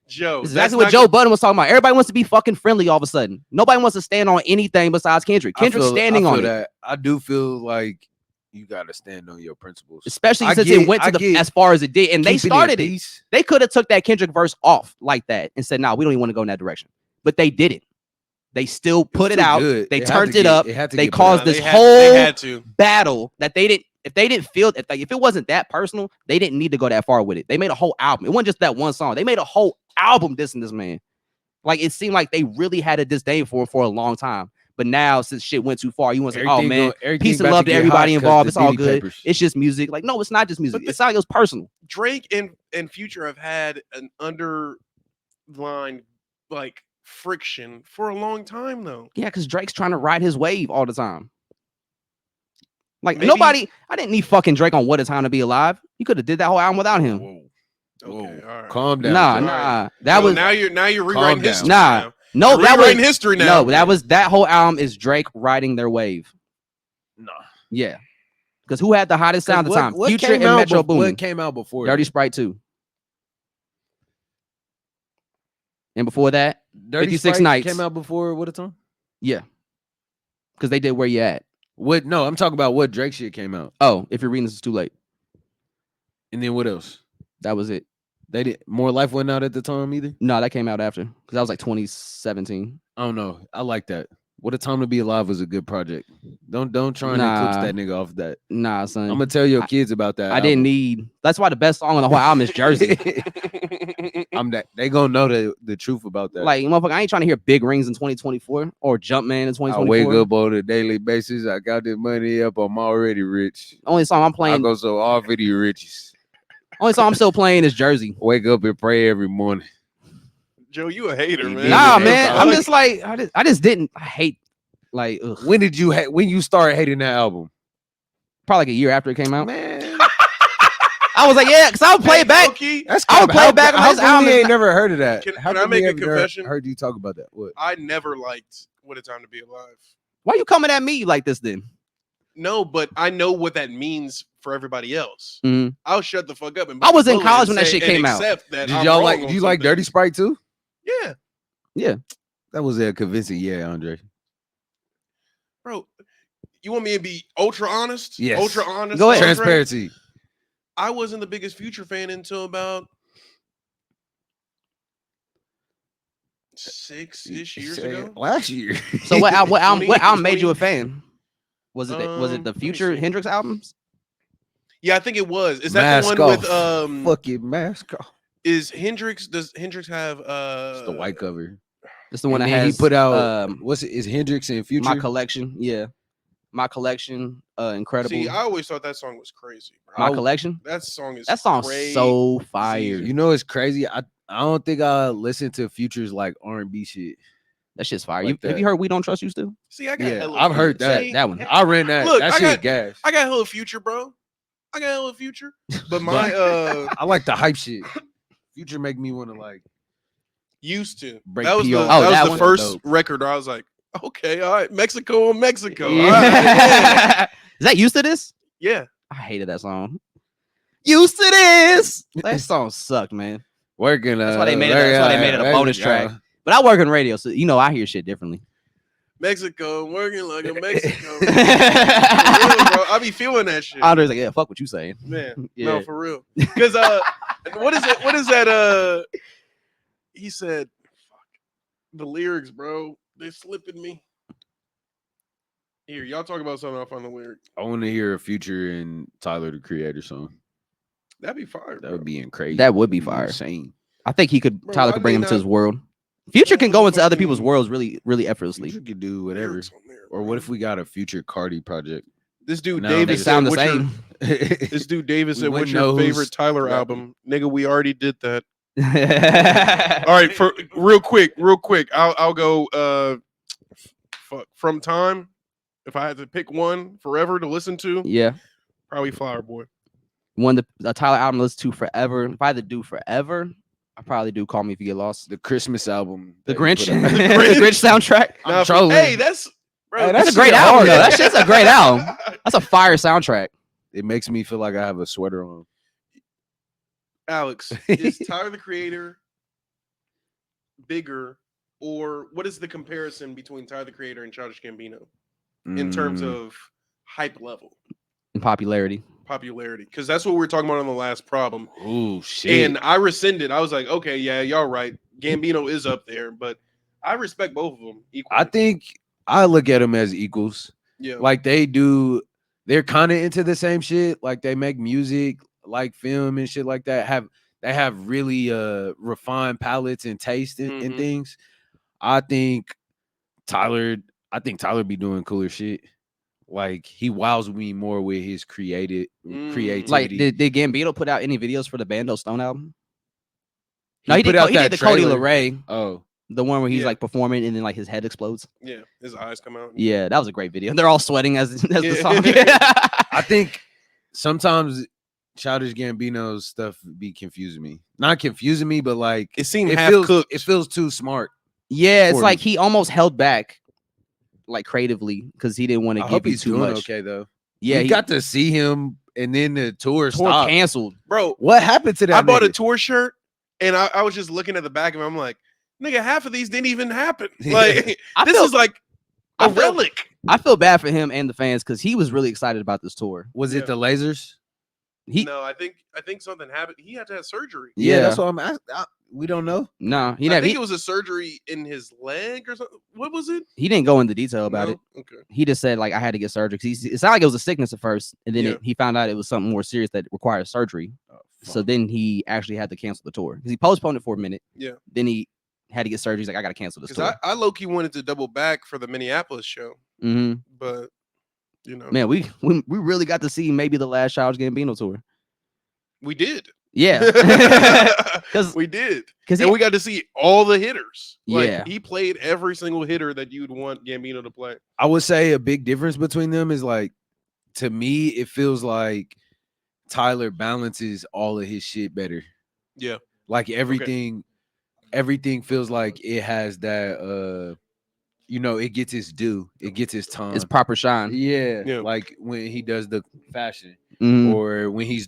Joe. It's that's exactly what not Joe Budden was talking about. Everybody wants to be fucking friendly all of a sudden. Nobody wants to stand on anything besides Kendrick. Kendrick's standing I on feel it. that. I do feel like you gotta stand on your principles. Especially I since get- it went I to get as far as it did, and they Keeping started it. peace. They could have took that Kendrick verse off like that and said, "Nah, we don't even want to go in that direction." But they didn't. They still put it too out. good. They It had turned to it get- up. it had to They get put caused out. this they whole had to. battle that they didn't. If they didn't feel if it wasn't that personal, they didn't need to go that far with it. They made a whole album. It wasn't just that one song. They made a whole album dissing this man. Like it seemed like they really had a disdain for him for a long time. But now, since shit went too far, you want to say, "Oh Everything man, everything peace and about love to get everybody hot 'cause involved. the It's all Diddy good. papers. It's just music." Like, no, it's not just music. But It's not like it was personal. Drake and Future have had an underlying like friction for a long time though. Yeah, because Drake's trying to ride his wave all the time. Like Maybe- nobody, I didn't need fucking Drake on What a Time to Be Alive. You could have did that whole album without him. Whoa. Okay, all right. Calm down. Nah, Joe. nah. That So was now you're Calm rewriting down. history. Nah. now. no, You're that was rewriting history now. no, that whole album is Drake riding their wave. Nah. Yeah, because who had the hottest sound at the time? What Future came and out Metro Boomin. What came out before? Dirty that? Sprite 2. And before that, Dirty 56 Sprite Nights. came out before what a time? yeah, because they did Where You At. What? No, I'm talking about what Drake shit came out, Oh, if you're reading this, it's too late. and then what else? That was it. They did More Life wasn't out at the time either. No, that came out after because that was like 2017. I don't know. I like that. What a Time to Be Alive was a good project. Don't try and Nah. eclipse that nigga off that. Nah, son. I'm gonna tell your kids about that. I didn't need. That's why the best song on the whole album is Jersey. They gonna know the truth about that. Like, motherfucker, I ain't trying to hear Big Rings in 2024 or Jumpman in I 2024. wake up on a daily basis. I got this money up. I'm already rich. Only song I'm I playing, go so all video riches. only song I'm still playing is Jersey. Wake up and pray every morning. Joe, you a hater, man. Nah, Yeah, man, bro. I'm just like, I just didn't. I hate, like, ugh. When did you when you start hating that album? Probably like a year after it came out. Man, I was like, yeah, because I would play it back. Low-key, that's I would play how- it back on how this come album. we ain't never heard of that. Can How I come make we a have never confession? Heard you talk about that. What? I never liked What a Time to Be Alive. Why you coming at me like this then? No, but I know what that means for everybody else. Mhm. I'll shut the fuck up. And I was in bully college and when that say- shit and came out. accept that Did I'm y'all wrong like? on Do you like something. Dirty Sprite too? Yeah, That was a convincing yeah, Andre. bro. You want me to be ultra honest? Yes. Ultra honest. Go ahead. Andre? Transparency. I wasn't the biggest Future fan until about 6-ish years ago. Last year. So what album 20, made you a fan? Was it the let me Future see. Hendrix albums? Yeah, I think it was. Is that the Mask one off. with Fucking mask off. Is Hendrix? Does Hendrix have It's the white cover. It's the one And that then has he put out um, what's it? Is Hendrix and Future? My Collection. Yeah, My Collection. Incredible. See, I always thought that song was crazy. Bro. My Collection. That song is That song's crazy. so fire. You know it's crazy. I don't think I listen to Future's like R&B shit. That shit's fire. Like Have that. you heard We Don't Trust You still? See, I got Yeah, hella I've heard Future. that. See? That one. I ran that. Look, that I shit got- gas. I got hella Future, bro. I got hella Future. But my I like the hype shit. Future make me want to like used to. break That was the, PO. Oh, that that was one? the first Dope. record where I was like, okay, all right, Mexico on Mexico. Yeah. All right, yeah. Is that Used to This? Yeah. I hated that song. Used to This. That song sucked, man. Working. That's why they made it. That's why they made it a bonus track. But I work in radio, so you know I hear shit differently. Mexico, working like a Mexico. For real, bro. I be feeling that shit. Andre's like, yeah, fuck what you saying. Man, Yeah. no, for real. Because what is it? What is that? He said, "Fuck the lyrics, bro. They're slipping me." Here, y'all talk about something. I'll find the lyric. I want to hear a Future and Tyler the Creator song. That'd be fire. That would be crazy. That would be fire. Insane. I think he could. Bro, Tyler I could bring him may into his not- world. Future can go into other fucking people's worlds really, really effortlessly. Future could do whatever. Lyrics on there, Or bro. what if we got a Future Cardi project? This dude No, David They niggas sound the said, "What's your-" same. This dude David We said, "What's wouldn't your know who's favorite Tyler rapping. album?" Nigga, we already did that. All right, for real quick, I'll go. Fuck, From Time. If I had to pick one forever to listen to, Yeah, probably Flower Boy. one the Tyler album listen to forever. If I had to do forever, I probably do Call Me If You Get Lost. The Christmas album. The that he Grinch, put the out. Grinch soundtrack. I'm Nah, trolling. hey, that's bro. Hey, That's a That great shit album. hard. Though. That shit's a great album. That's a fire soundtrack. It makes me feel like I have a sweater on. Alex, is Tyler the Creator bigger, or what is the comparison between Tyler the Creator and Childish Gambino in terms of hype level, In popularity. popularity? Because that's what we were talking about on the last problem. Oh shit. And I rescinded. I was like, okay, yeah, y'all right. Gambino is up there, but I respect both of them equally. I think I look at them as equals. yeah. Like they're kind of into the same shit. Like they make music, like film and shit like that. They have really refined palettes and taste in Mhm. things. I think Tyler be doing cooler shit. Like he wows me more with his creativity. Like, did Gambino put out any videos for the Bando Stone album? No, he put did. out He that did the Cody trailer. LaRae, Oh, the one where he's Yeah. like performing and then like his head explodes. Yeah, his eyes come out. Yeah, that was a great video. They're all sweating as the Yeah. song. I think sometimes Childish Gambino's stuff be confusing me. Not confusing me, but like It seemed it half feels cooked. it feels too smart. Yeah, it's For like me. he almost held back, like creatively, because he didn't want to I give hope you he's too doing much. okay though. Yeah, we he got to see him, and then the tour tour stopped. canceled. Bro, What happened to that? I bought a nigga? tour shirt and I was just looking at the back of it. I'm like, nigga, half of these didn't even happen. Like, I this feel- is like I a feel- relic. I feel bad for him and the fans because he was really excited about this tour. Was Yeah. it the lasers? No, I think something happened. He had to have surgery. Yeah, that's Yeah. what I'm asking. We don't know. No, he I never. think He, it was a surgery in his leg or something. What was it? he didn't go into detail about No? it. Okay. He just said like I had to get surgery. 'Cause it sounded like it was a sickness at first, and then Yeah. he found out it was something more serious that required surgery. So then he actually had to cancel the tour because he postponed it for a minute. Yeah. Then he had to get surgery. He's like, I got to cancel this Because tour. I low key wanted to double back for the Minneapolis show, hmm but you know, Man, we really got to see maybe the last Childish Gambino tour. we did. Yeah, because we did. because And we got to see all the hitters. Like, Yeah. he played every single hitter that you'd want Gambino to play. I would say a big difference between them is like, to me, it feels like Tyler balances all of his shit better. Yeah. Like everything feels like it has that it gets its due, it gets its time. it's proper shine. Yeah. Yeah. Like when he does the fashion Mhm. or when he's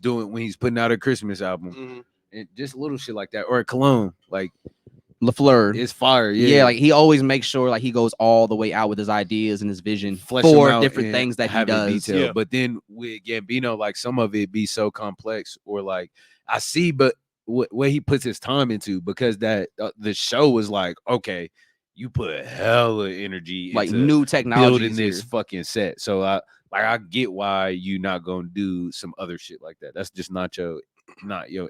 putting out a Christmas album. Mhm. And just little shit like that. Or a cologne. Like LaFleur. it's fire. Yeah, like he always makes sure like he goes all the way out with his ideas and his vision Flesh 'em for out different and things that he have it does. detailed. Yeah. But then with Gambino, like some of it be so complex, or like I see, but what he puts his time into, because that the show was like, okay, you put hella energy Like into new technology. building this fucking set. So I get why you not gonna do some other shit like that. That's just not your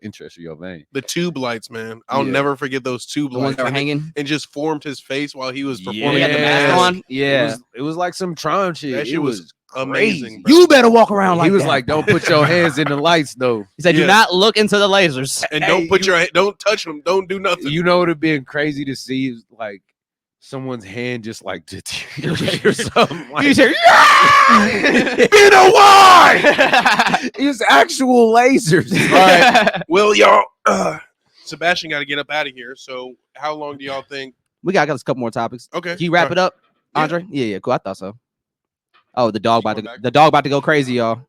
interest or your vein. The tube lights, man. I'll Yeah. never forget those tube The ones lights. that were And, hanging. and just formed his face while he was When performing. he had the Yeah. mask on. Yeah. It was like some Tron shit. That shit it was was amazing, crazy. bro. You better walk around like He was that. like, "Don't put your hands in the lights, though." He said, Yeah. do not look into the lasers. And Hey, don't touch them. Don't do nothing. You know, it would have been crazy to see like someone's hand just like deteriorate or something. Like, You said, been a while. It's actual lasers. All right. Well, y'all, Sebastian got to get up out of here. So, how long do y'all think? we got a couple more topics. Okay. Can you wrap it up, Yeah. Andre? Yeah, cool. I thought so. Oh, the dog You about to going back? the dog about to go crazy, y'all.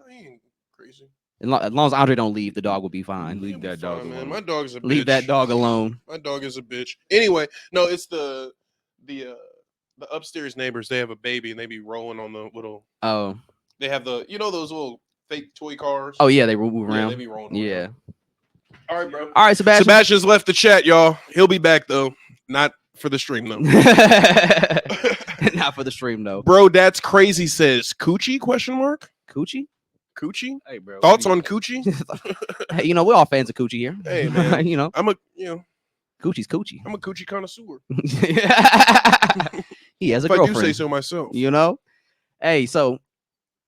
I ain't crazy. As long as Andre don't leave, the dog will be fine. Leave that dog man. alone. My dog's a bitch. Leave that dog alone. My dog is a bitch. Anyway, no, it's the upstairs neighbors. They have a baby and they be rolling on the little. Oh, They have those little fake toy cars. oh yeah, they move yeah, around. they be rolling. Yeah. around. All right, bro. All right, Sebastian. Sebastian's left the chat, y'all. He'll be back though. Not for the stream though. Not for the stream though. Bro, that's crazy. Says Coochie? Question mark. Coochie? Coochie. Hey, bro. Thoughts on Coochie? Hey, we're all fans of Coochie here. Hey, man. I'm I'm a Coochie. Coochie connoisseur. He has a If I do girlfriend. say so myself. Hey, so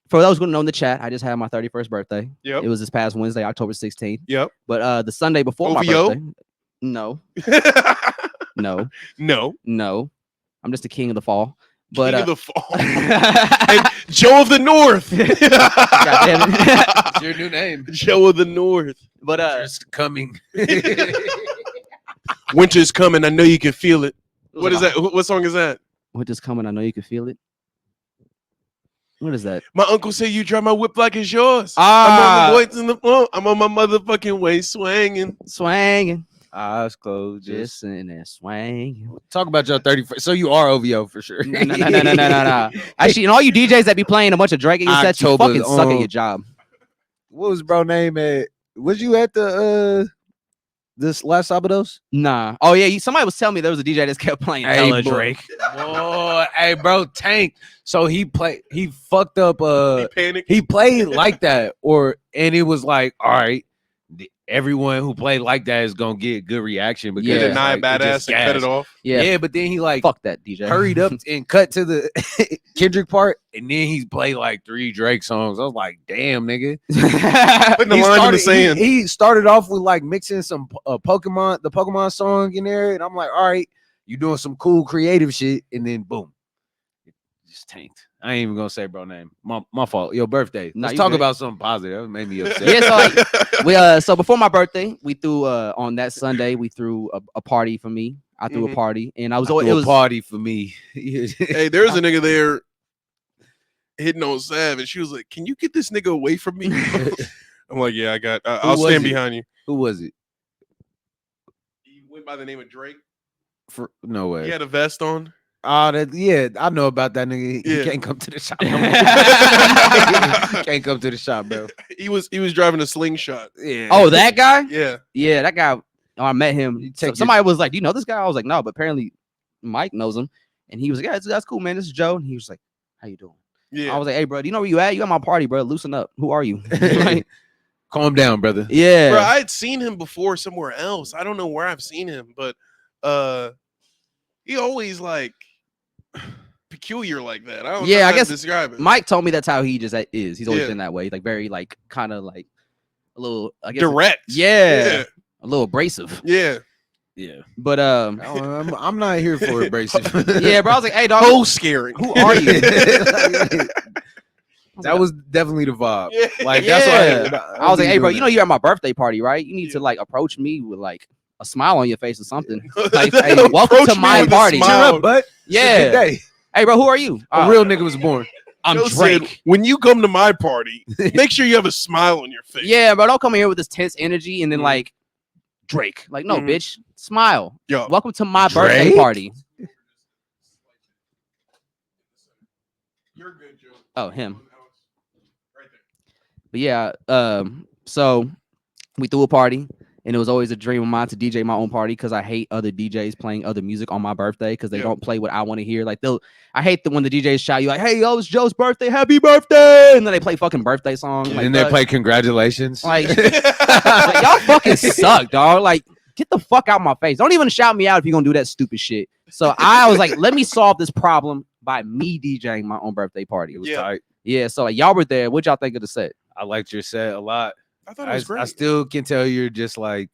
for those who don't know in the chat, I just had my 31st birthday. Yep. It was this past Wednesday, October 16th. Yep. But the Sunday before my OVO? birthday. No. No. I'm just the king of the fall. But King of the fall. And Joe of the North. damn it. It's your new name. Joe of the North. but Just coming. Winter's coming. I know you can feel it. was What is about- that? What song is that? Winter's coming. I know you can feel it. What is that? My uncle said you drive my whip like it's yours. Ah. I'm on the boys in the floor. I'm on my motherfucking way swinging. Swanging. Eyes closed. Just sitting there swanging. Talk about your 31st. So you are OVO for sure. No. Actually, and all you DJs that be playing a bunch of Drake in your sets, you October, fucking suck at your job. What was bro name at? Was you at the this last Sabados? Nah. Oh yeah, somebody was telling me there was a DJ that kept playing hella Drake. Boy, hey, bro, Tank. So he fucked up. He panicked. He played like that, and it was like, all right, everyone who played like that is gonna get good reaction because Yeah. it's Deny like, it just badass and cut it gas. off. Yeah. But then he like Fuck that DJ. hurried up and cut to the Kendrick part, and then he played like 3 Drake songs. I was like, damn, nigga. Putting the He line in the started- sand. He started off with like mixing some the Pokemon song in there, and I'm like, all right, you doing some cool creative shit, and then boom, it just tanked. I ain't even gonna say bro name. My fault. Your birthday. Nah, Let's you talk good. about something positive. That made me upset. Yeah, so like so before my birthday, we threw on that Sunday we threw a party for me. I threw a Mhm. party, and I was I always threw it a was party for me. Hey, there's a nigga there hitting on Sav, and she was like, "Can you get this nigga away from me?" I'm like, "Yeah, I got. I'll was stand it? behind you." Who was it? He went by the name of Drake. No way. He had a vest on. Yeah, I know about that nigga. He Yeah. can't come to the shop. No more. Can't come to the shop, bro. He was driving a slingshot. Yeah. oh that guy. Yeah. Yeah, that guy. Oh, I met him. You So take your- somebody was like, "Do you know this guy?" I was like, "No," but apparently Mike knows him, and he was like, "Yeah, that's cool, man. This is Joe." And he was like, "How you doing?" Yeah. I was like, "Hey, bro, do you know where you at? You at my party, bro. Loosen up. Who are you?" Like, Calm down, brother. yeah, Bro, I had seen him before somewhere else. I don't know where I've seen him, but he always like peculiar like that. I don't Yeah, know I how to guess describe it. Mike told me that's how he just is. He's always Yeah. been that way, like very like kind of like a little, I guess, Direct. yeah, a little abrasive. Yeah. Yeah. But I'm not here for abrasive. yeah, bro. I was like, "Hey, dog, Whole scaring. who are you?" That was definitely the vibe. Yeah. Like Yeah. that's why I was like, "Hey, bro, you know you you're at my birthday party, right? You need Yeah. to like approach me with like a smile on your face or something." Like, Like, hey, welcome to my party. Smile. but Yeah. good day. Hey, bro, who are you? A real nigga was born. I'm Joe said, Drake. when you come to my party, make sure you have a smile on your face. Yeah, bro, don't come in here with this tense energy and then Mhm. like Drake. Like, no, Mhm. bitch, smile. Yo. Welcome to my birthday Drake? party. You're good, Joe. Oh, him. Right there. But yeah, so we threw a party, and it was always a dream of mine to DJ my own party because I hate other DJs playing other music on my birthday because they Yeah. don't play what I want to hear. Like I hate when the DJs shout you like, "Hey, yo, it's Joe's birthday, happy birthday!" and then they play fucking birthday song. And Like, then they fuck. play congratulations. Like, like, y'all fucking suck, dog. Like, get the fuck out my face. Don't even shout me out if you're gonna do that stupid shit. So I was like, let me solve this problem by me DJing my own birthday party. It was Yeah. tight. Yeah, so like y'all were there. What y'all think of the set? I liked your set a lot. I thought it was great. I still can tell you're just like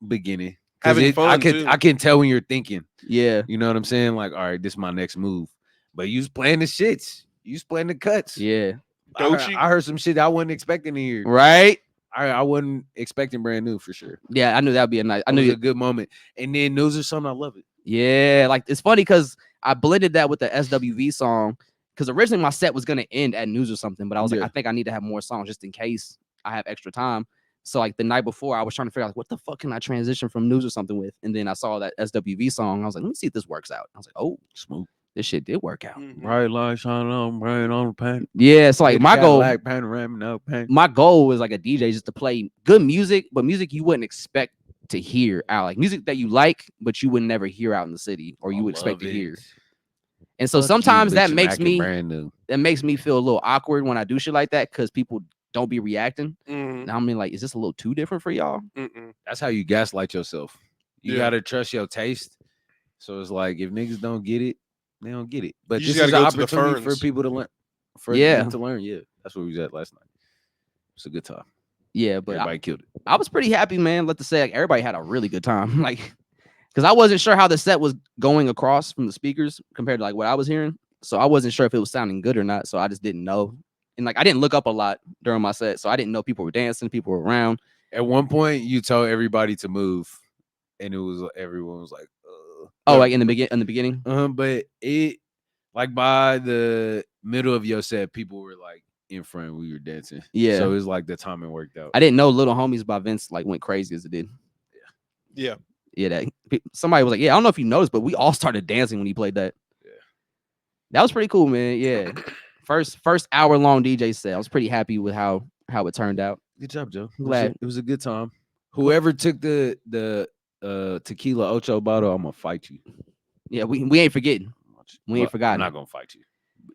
beginning. 'Cause Having fun, too. I can tell when you're thinking. Yeah, You know what I'm saying? Like, all right, this is my next move. But you was playing the shits. You was playing the cuts. yeah, Doechii? I heard some shit I wasn't expecting to hear. right. I wasn't expecting brand new for sure. Yeah, I knew that'd be a nice. I It was knew a good moment. And then news or something, I love it. Yeah, like it's funny because I blended that with the SWV song because originally my set was gonna end at news or something, but I was like, Yeah. I think I need to have more songs just in case I have extra time. So like the night before, I was trying to figure out like, what the fuck can I transition from news or something with, and then I saw that SWV song. I was like, let me see if this works out. I was like, oh, Smooth. this shit did work out. Mhm. Bright light shining on, bright on the paint. Yeah, so like my goal, Panorama, no paint. my goal was like a DJ just to play good music, but music you wouldn't expect to hear out, like music that you like, but you would never hear out in the city or you would expect to hear. And so sometimes that makes me brand new. feel a little awkward when I do shit like that because people don't be reacting. Mhm. And I mean, like, is this a little too different for y'all? Mm-mm. That's how you gaslight yourself. You Yeah. gotta trust your taste. So it's like if niggas don't get it, they don't get it. But You this just is an gotta go to the opportunity for ferns. people to learn. For Yeah. them to learn. Yeah, that's where we was at last night. It's a good time. Yeah, but Everybody killed it. I was pretty happy, man. Let to say, like, everybody had a really good time. Like, because I wasn't sure how the set was going across from the speakers compared to like what I was hearing. So I wasn't sure if it was sounding good or not. So I just didn't know. And like I didn't look up a lot during my set. So I didn't know people were dancing, people were around. At one point, you told everybody to move, and it was everyone was like, Oh, like in the beginning. But it like by the middle of your set, people were like in front. We were dancing. Yeah. So it was like the timing worked out. I didn't know Little Homies by Vince like went crazy as it did. Yeah. Yeah, that somebody was like, yeah, I don't know if you noticed, but we all started dancing when he played that. Yeah. That was pretty cool, man. Yeah. First hour-long DJ set. I was pretty happy with how it turned out. Good job, Joe. It was, Glad. it was a good time. Whoever took the tequila ocho bottle, I'm gonna fight you. Yeah, we ain't forgetting. We ain't I'm forgotten. not gonna fight you.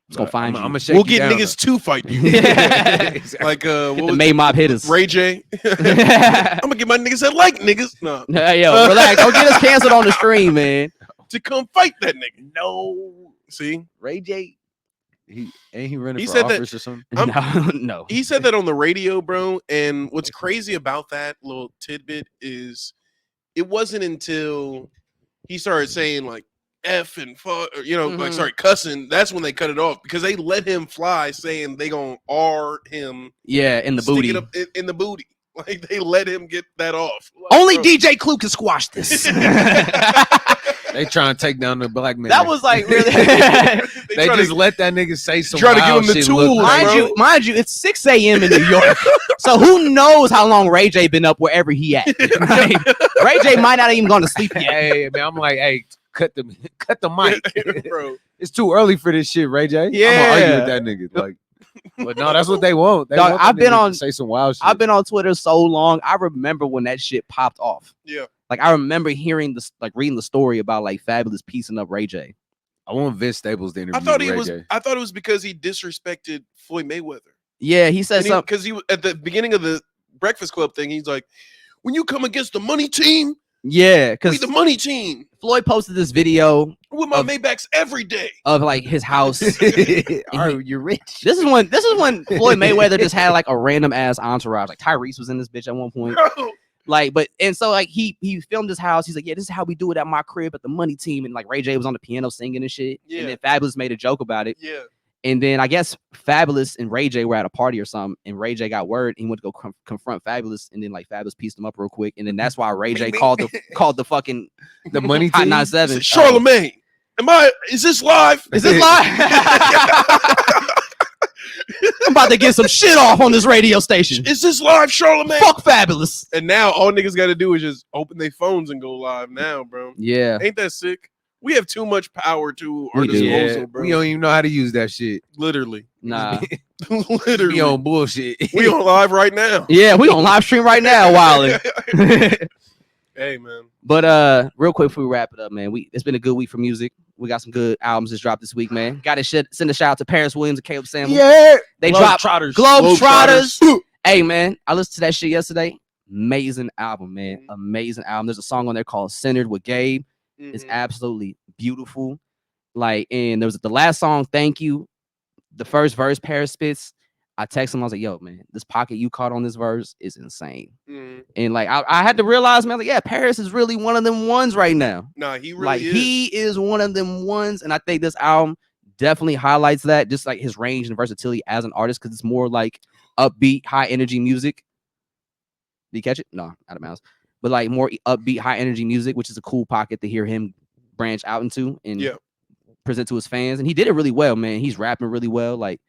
It's gonna find you. I'm gonna shake We'll you get down, niggas to fight you. Exactly. Like Get what the was May Mob hitters. Ray J. I'm gonna get my niggas that like niggas. No. Yo, relax. Don't get us canceled on the stream, man. To come fight that nigga. No, See? Ray J. He running He for said that- office or something. No. He said that on the radio, bro. And what's crazy about that little tidbit is it wasn't until he started saying like F and fuck, or, like sorry, cussing. That's when they cut it off because they let him fly, saying they gonna R him. Yeah, in the stick booty. it up in the booty. Like they let him get that off. Like, Only bro. DJ Clue can squash this. They trying to take down the black man. That was like really. They try just to- let that nigga say some try to give wild him the shit, tools, look like- bro. mind you, it's 6 a.m. in New York. So who knows how long Ray J been up wherever he at? Like, Ray J might not even gone to sleep yet. Hey man, I'm like, hey, cut the mic. bro. It's too early for this shit, Ray J. I'm gonna argue with that nigga. Like, but no, that's what they want. They Dog, want that I've been nigga to on- say some wild shit. I've been on Twitter so long. I remember when that shit popped off. Yeah. Like I remember hearing this, like reading the story about like Fabulous piecing up Ray J. I want Vince Staples to interview I thought Ray J. it was because he disrespected Floyd Mayweather. Yeah, he said something. Because he at the beginning of the Breakfast Club thing, he's like, when you come against the money team, Yeah, we because the money team Floyd posted this video with my Of- Maybachs every day. of like his house. Are you rich? This is when Floyd Mayweather just had like a random ass entourage. Like Tyrese was in this bitch at one point. Bro, Like, but and so like he filmed his house. He's like, yeah, this is how we do it at my crib at the money team. And like Ray J was on the piano singing and shit. Yeah. And then Fabulous made a joke about it. yeah. And then I guess Fabulous and Ray J were at a party or something. And Ray J got word. And he went to go confront Fabulous. And then like Fabulous pieced him up real quick. And then that's why Ray J called the fucking The money Hot team? 97. Charlemagne, is this live? Is this live? I'm about to get some shit off on this radio station. Is this live, Charlemagne? Fuck Fabulous. And now all niggas got to do is just open their phones and go live now, bro. Yeah. Ain't that sick? We have too much power to our We do. disposal, Yeah, bro. we don't even know how to use that shit. Literally. Nah. Literally. We on bullshit. We on live right now. Yeah, we on live stream right now, Wiley. Hey, man. But real quick before we wrap it up, man, it's been a good week for music. We got some good albums just dropped this week, man. Got to send a shout out to Paris Williams and Caleb Samuel. Yeah. They dropped Trotters. Globetrotters. Hey, man, I listened to that shit yesterday. Amazing album, man. Amazing album. There's a song on there called Centered with Gabe. It's Mhm. absolutely beautiful. Like, and there was the last song, Thank You. The first verse, Paris spits. I texted him, I was like, yo, man, this pocket you caught on this verse is insane. Mhm. And like I had to realize, man, like, yeah, Paris is really one of them ones right now. Nah, he really Like is. he is one of them ones, and I think this album definitely highlights that, just like his range and versatility as an artist, because it's more like upbeat, high energy music. Did you catch it? No, out of mouse. But like more upbeat, high energy music, which is a cool pocket to hear him branch out into and Yeah. present to his fans. And he did it really well, man. He's rapping really well. Like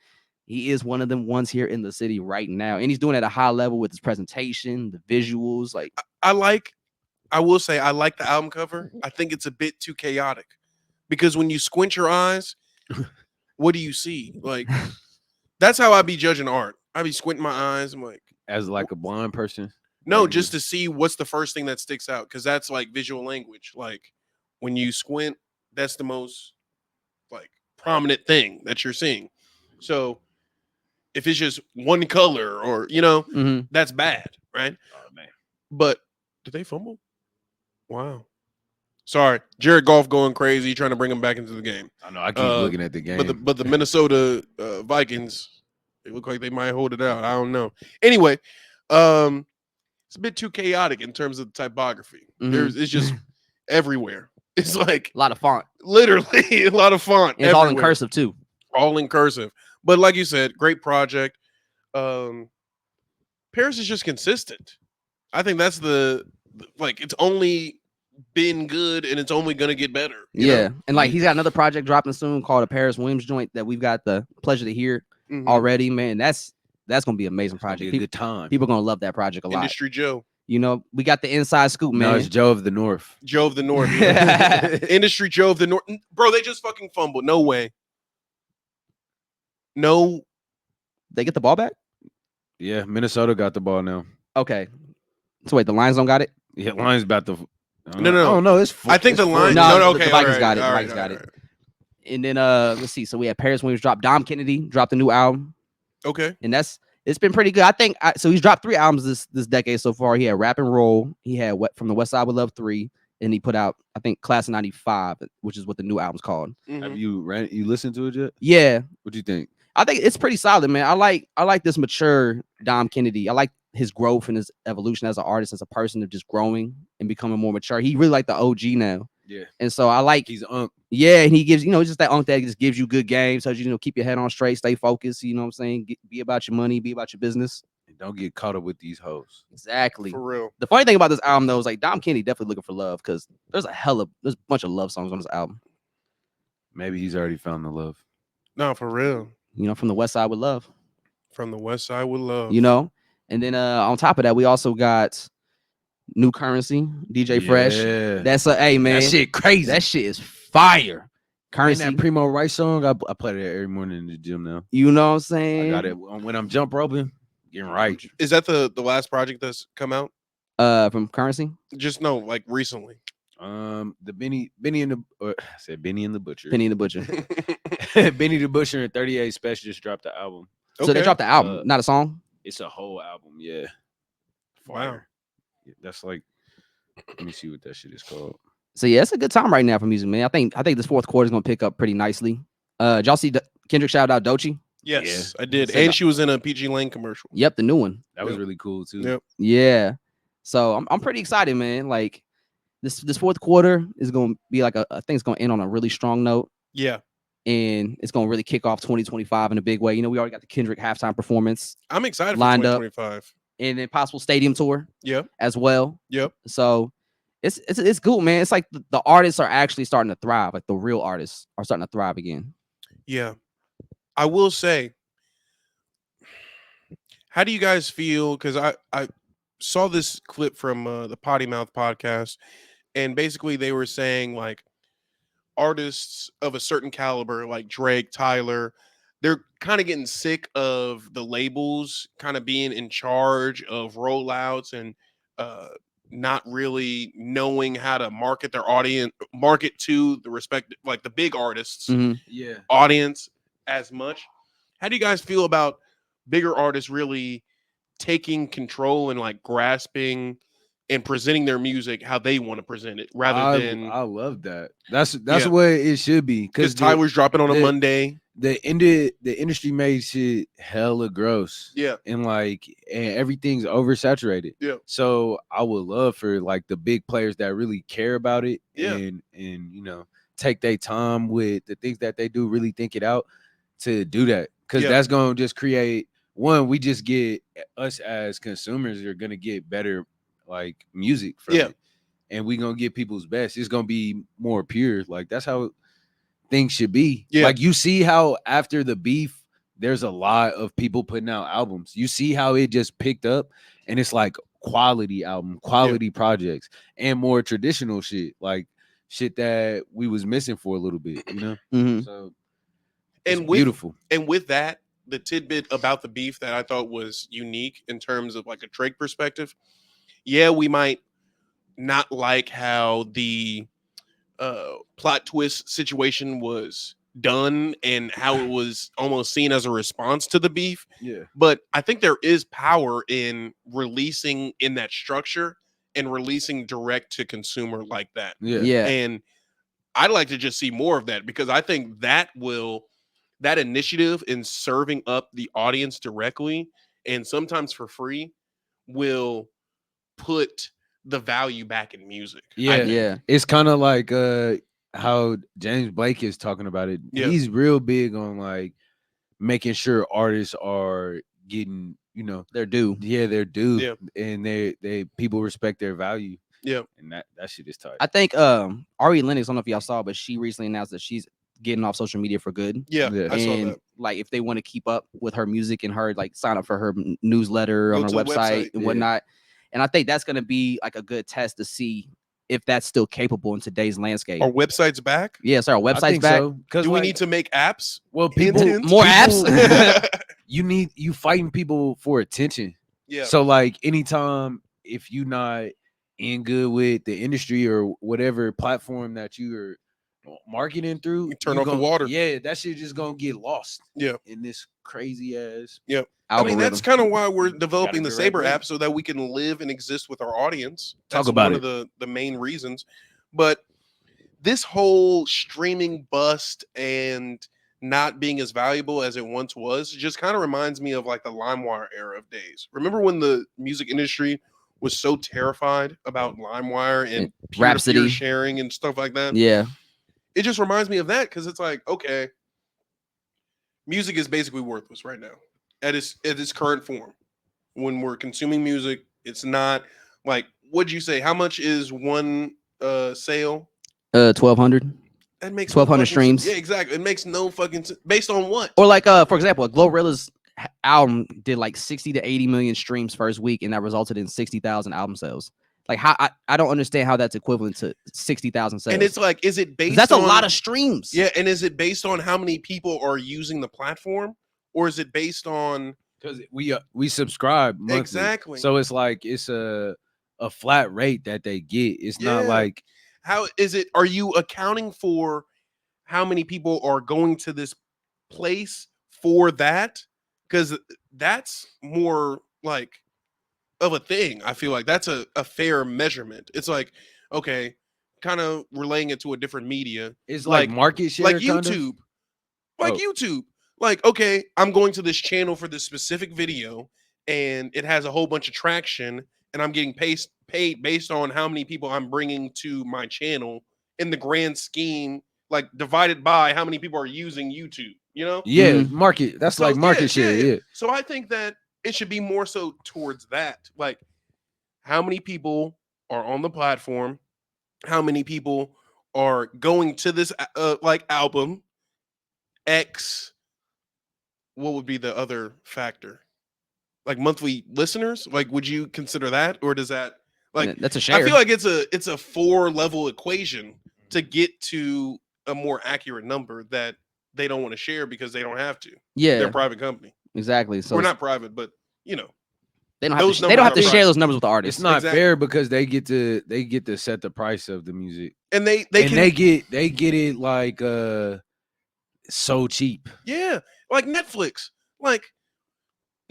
he is one of them ones here in the city right now, and he's doing it at a high level with his presentation, the visuals. Like I will say I like the album cover. I think it's a bit too chaotic because when you squint your eyes, what do you see? Like that's how I be judging art. I be squinting my eyes. I'm like, As like a blind person. no, Like, just to see what's the first thing that sticks out because that's like visual language. Like when you squint, that's the most like prominent thing that you're seeing. So if it's just one color or mhm. that's bad, right? Oh man. But did they fumble? Wow. Sorry, Jared Goff going crazy, trying to bring him back into the game. I know. I keep looking at the game. But the Minnesota Vikings, they look like they might hold it out. I don't know. Anyway, it's a bit too chaotic in terms of the typography. Mhm. It's just everywhere. It's like A lot of font. literally a lot of font. And it's all in everywhere. cursive too. All in cursive. But like you said, great project. Paris is just consistent. I think that's it's only been good and it's only gonna get better. you Yeah. know? And like he's got another project dropping soon called a Paris Williams joint that we've got the pleasure to hear Mhm. already, man. That's gonna be an amazing It's gonna be project. a good time. People gonna love that project a lot. Industry Joe. You know, we got the inside scoop, No, man. it's Joe of the North. Joe of the North. Industry Joe of the North. Bro, they just fucking fumbled. No way. No. They get the ball back? Yeah, Minnesota got the ball now. Okay. So wait, the Lions don't got it? Yeah, Lions about to. No. I don't know. It's. I think the Lions. No, No, the okay, Vikings all right, got it. The all right, Vikings got all it. right. And then let's see. So we had Paris Williams drop. Dom Kennedy dropped a new album, Okay. and it's been pretty good. I think so. He's dropped 3 albums this decade so far. He had Rap and Roll. He had From the West Side with Love 3, and he put out I think Class of '95, which is what the new album's called. Have Mhm. you listened to it yet? Yeah, What do you think? I think it's pretty solid, man. I like this mature Dom Kennedy. I like his growth and his evolution as an artist, as a person, of just growing and becoming more mature. He really like the OG now, Yeah, and so I like. he's Yeah, and he gives, just that unk that just gives you good games. So keep your head on straight, stay focused. You know what I'm saying? Be about your money, be about your business. Don't get caught up with these hoes. Exactly. For real. The funny thing about this album though is like Dom Kennedy definitely looking for love because there's a bunch of love songs on this album. Maybe he's already found the love. No, for real. From the West Side with Love. From the West Side with Love. And then on top of that, we also got New Currency, DJ Fresh. Yeah. That's hey man, That shit crazy. that shit is fire. And Currency, that Primo Rice song, I play that every morning in the gym now. you know what I'm I saying? got it when I'm jump roping, getting right. Is that the last project that's come out? From Currency, Just no, like recently. The Benny and the I said Benny and the Butcher. Penny and the Butcher. Benny the Butcher and 38 Special just dropped the album. So they dropped the album, Uh, not a song. It's a whole album, yeah. Wow. Fire. Yeah, that's like, let me see what that shit is called. So yeah, it's a good time right now for music, man. I think this fourth quarter is gonna pick up pretty nicely. Did y'all see Kendrick shout out Doechii? Yes, I did. Say And she was in a PG Lane commercial. Yep, the new one. That was Yep. really cool too. Yep. Yeah. So I'm pretty excited, man. Like this fourth quarter is gonna be like I think it's gonna end on a really strong note, Yeah. and it's gonna really kick off 2025 in a big way. We already got the Kendrick halftime performance I'm excited for Lined up. 2025. and then possible stadium tour Yep. as well. Yep. So it's good, man. It's like the artists are actually starting to thrive. Like the real artists are starting to thrive again. Yeah. I will say, how do you guys feel? Because I saw this clip from the Potty Mouth podcast, and basically they were saying like artists of a certain caliber, like Drake, Tyler, they're kind of getting sick of the labels kind of being in charge of rollouts and not really knowing how to market their audience, market to the respective, like the big artists Mhm. Yeah. audience as much. How do you guys feel about bigger artists really taking control and like grasping and presenting their music how they want to present it rather than I love that. That's Yeah. the way it should be. because Tyler's dropping on a the- Monday? the industry made shit hella gross. Yeah. And everything's oversaturated. Yeah. So I would love for like the big players that really care about it Yeah. and take their time with the things that they do, really think it out to do that. Because Yeah. that's gonna just create we just get us as consumers are gonna get better like music from Yeah. it. And we gonna get people's best. It's gonna be more pure. Like that's how things should be. Yeah. Like you see how after the beef, there's a lot of people putting out albums. You see how it just picked up and it's like quality album, quality projects, and more traditional shit, like shit that we was missing for a little bit, Mhm. So And it's with beautiful. and with that, the tidbit about the beef that I thought was unique in terms of like a Drake perspective. Yeah, we might not like how the plot twist situation was done and how it was almost seen as a response to the beef. Yeah. But I think there is power in releasing in that structure and releasing direct to consumer like that. Yeah. And I'd like to just see more of that because I think that initiative in serving up the audience directly and sometimes for free will put the value back in music. I Yeah. think. Yeah. It's kind of like how James Blake is talking about it. Yeah. He's real big on like making sure artists are getting, They're due. they're due. Yeah. And they people respect their value. Yeah. And that shit is tight. I think Ari Lennox, I don't know if y'all saw, but she recently announced that she's getting off social media for good. Yeah, Yeah. I saw And that. like if they want to keep up with her music and her like sign up for her newsletter on Go her to the website website, and yeah. whatnot. And I think that's gonna be like a good test to see if that's still capable in today's landscape. Are websites back? Yeah, so our I website's think back. so. Because Do we need to make apps? well, Hint, people hint. More people- apps? you fighting people for attention. Yeah. So like anytime if you not in good with the industry or whatever platform that you are marketing through, You turn you off the gon- water. Yeah, that shit just gonna get lost. Yeah. In this crazy ass. Yeah. I mean, that's Algorithm. kind of why we're developing the be right Saber brain. app so that we can live and exist with our audience. Talk That's about one of the main reasons. But this whole streaming bust and not being as valuable as it once was just kind of reminds me of like the LimeWire era of days. Remember when the music industry was so terrified about LimeWire and peer-to-peer Rhapsody. sharing and stuff like that? Yeah. It just reminds me of that because it's like, okay, music is basically worthless right now at its current form. When we're consuming music, it's not like, what'd you say? How much is one sale? 1,200. That makes no 1,200 fucking sense. streams. Yeah, exactly. It makes no fucking sense. Based on what? Or like for example, Glorilla's album did like 60 to 80 million streams first week, and that resulted in 60,000 album sales. Like how I don't understand how that's equivalent to 60,000 sales. And it's like, is it 'Cause based that's on a lot of streams. Yeah, and is it based on how many people are using the platform? Or is it based on Because we subscribe monthly. Exactly. So it's like it's a flat rate that they get. It's not Yeah. like how is it? Are you accounting for how many people are going to this place for that? Because that's more like of a thing. I feel like that's a fair measurement. It's like, okay, kind of relaying it to a different media. it's like market share, Like kind of? YouTube. Like Oh. YouTube. Like, okay, I'm going to this channel for this specific video and it has a whole bunch of traction and I'm getting paid based on how many people I'm bringing to my channel in the grand scheme, like divided by how many people are using YouTube, you know? Yeah, Mhm. market. That's So, like market share. Yeah. So I think that it should be more so towards that. Like, how many people are on the platform? How many people are going to this like album? X. What would be the other factor? Like monthly listeners? Like, would you consider that, or does that like? That's a share. I feel like it's a 4-level equation to get to a more accurate number that they don't want to share because they don't have to. yeah, They're a private company. exactly. So We're not private, but you know, they don't have those to, they don't have to numbers are share private. those numbers with the artists. It's not Exactly. fair because they get to set the price of the music. and they get it like so cheap. yeah, like Netflix. Like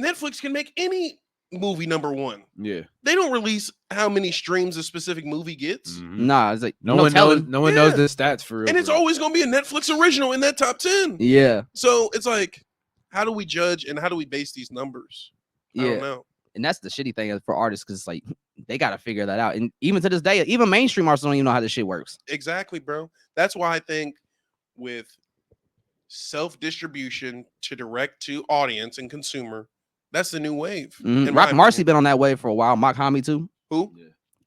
Netflix can make any movie #1. Yeah. They don't release how many streams a specific movie gets. Mhm. Nah, it's like No one knows. telling. No one knows Yeah. the stats for real. And it's for real. always going to be a Netflix original in that top 10. Yeah, So it's like, how do we judge and how do we base these numbers? I don't yeah, know. and that's the shitty thing for artists because like they got to figure that out. And even to this day, even mainstream artists don't even know how this shit works. Exactly, bro. That's why I think with self-distribution to direct to audience and consumer, that's the new wave. Mhm. in my Rock Marcy opinion. been on that way for a while. Mock Homie too. Who?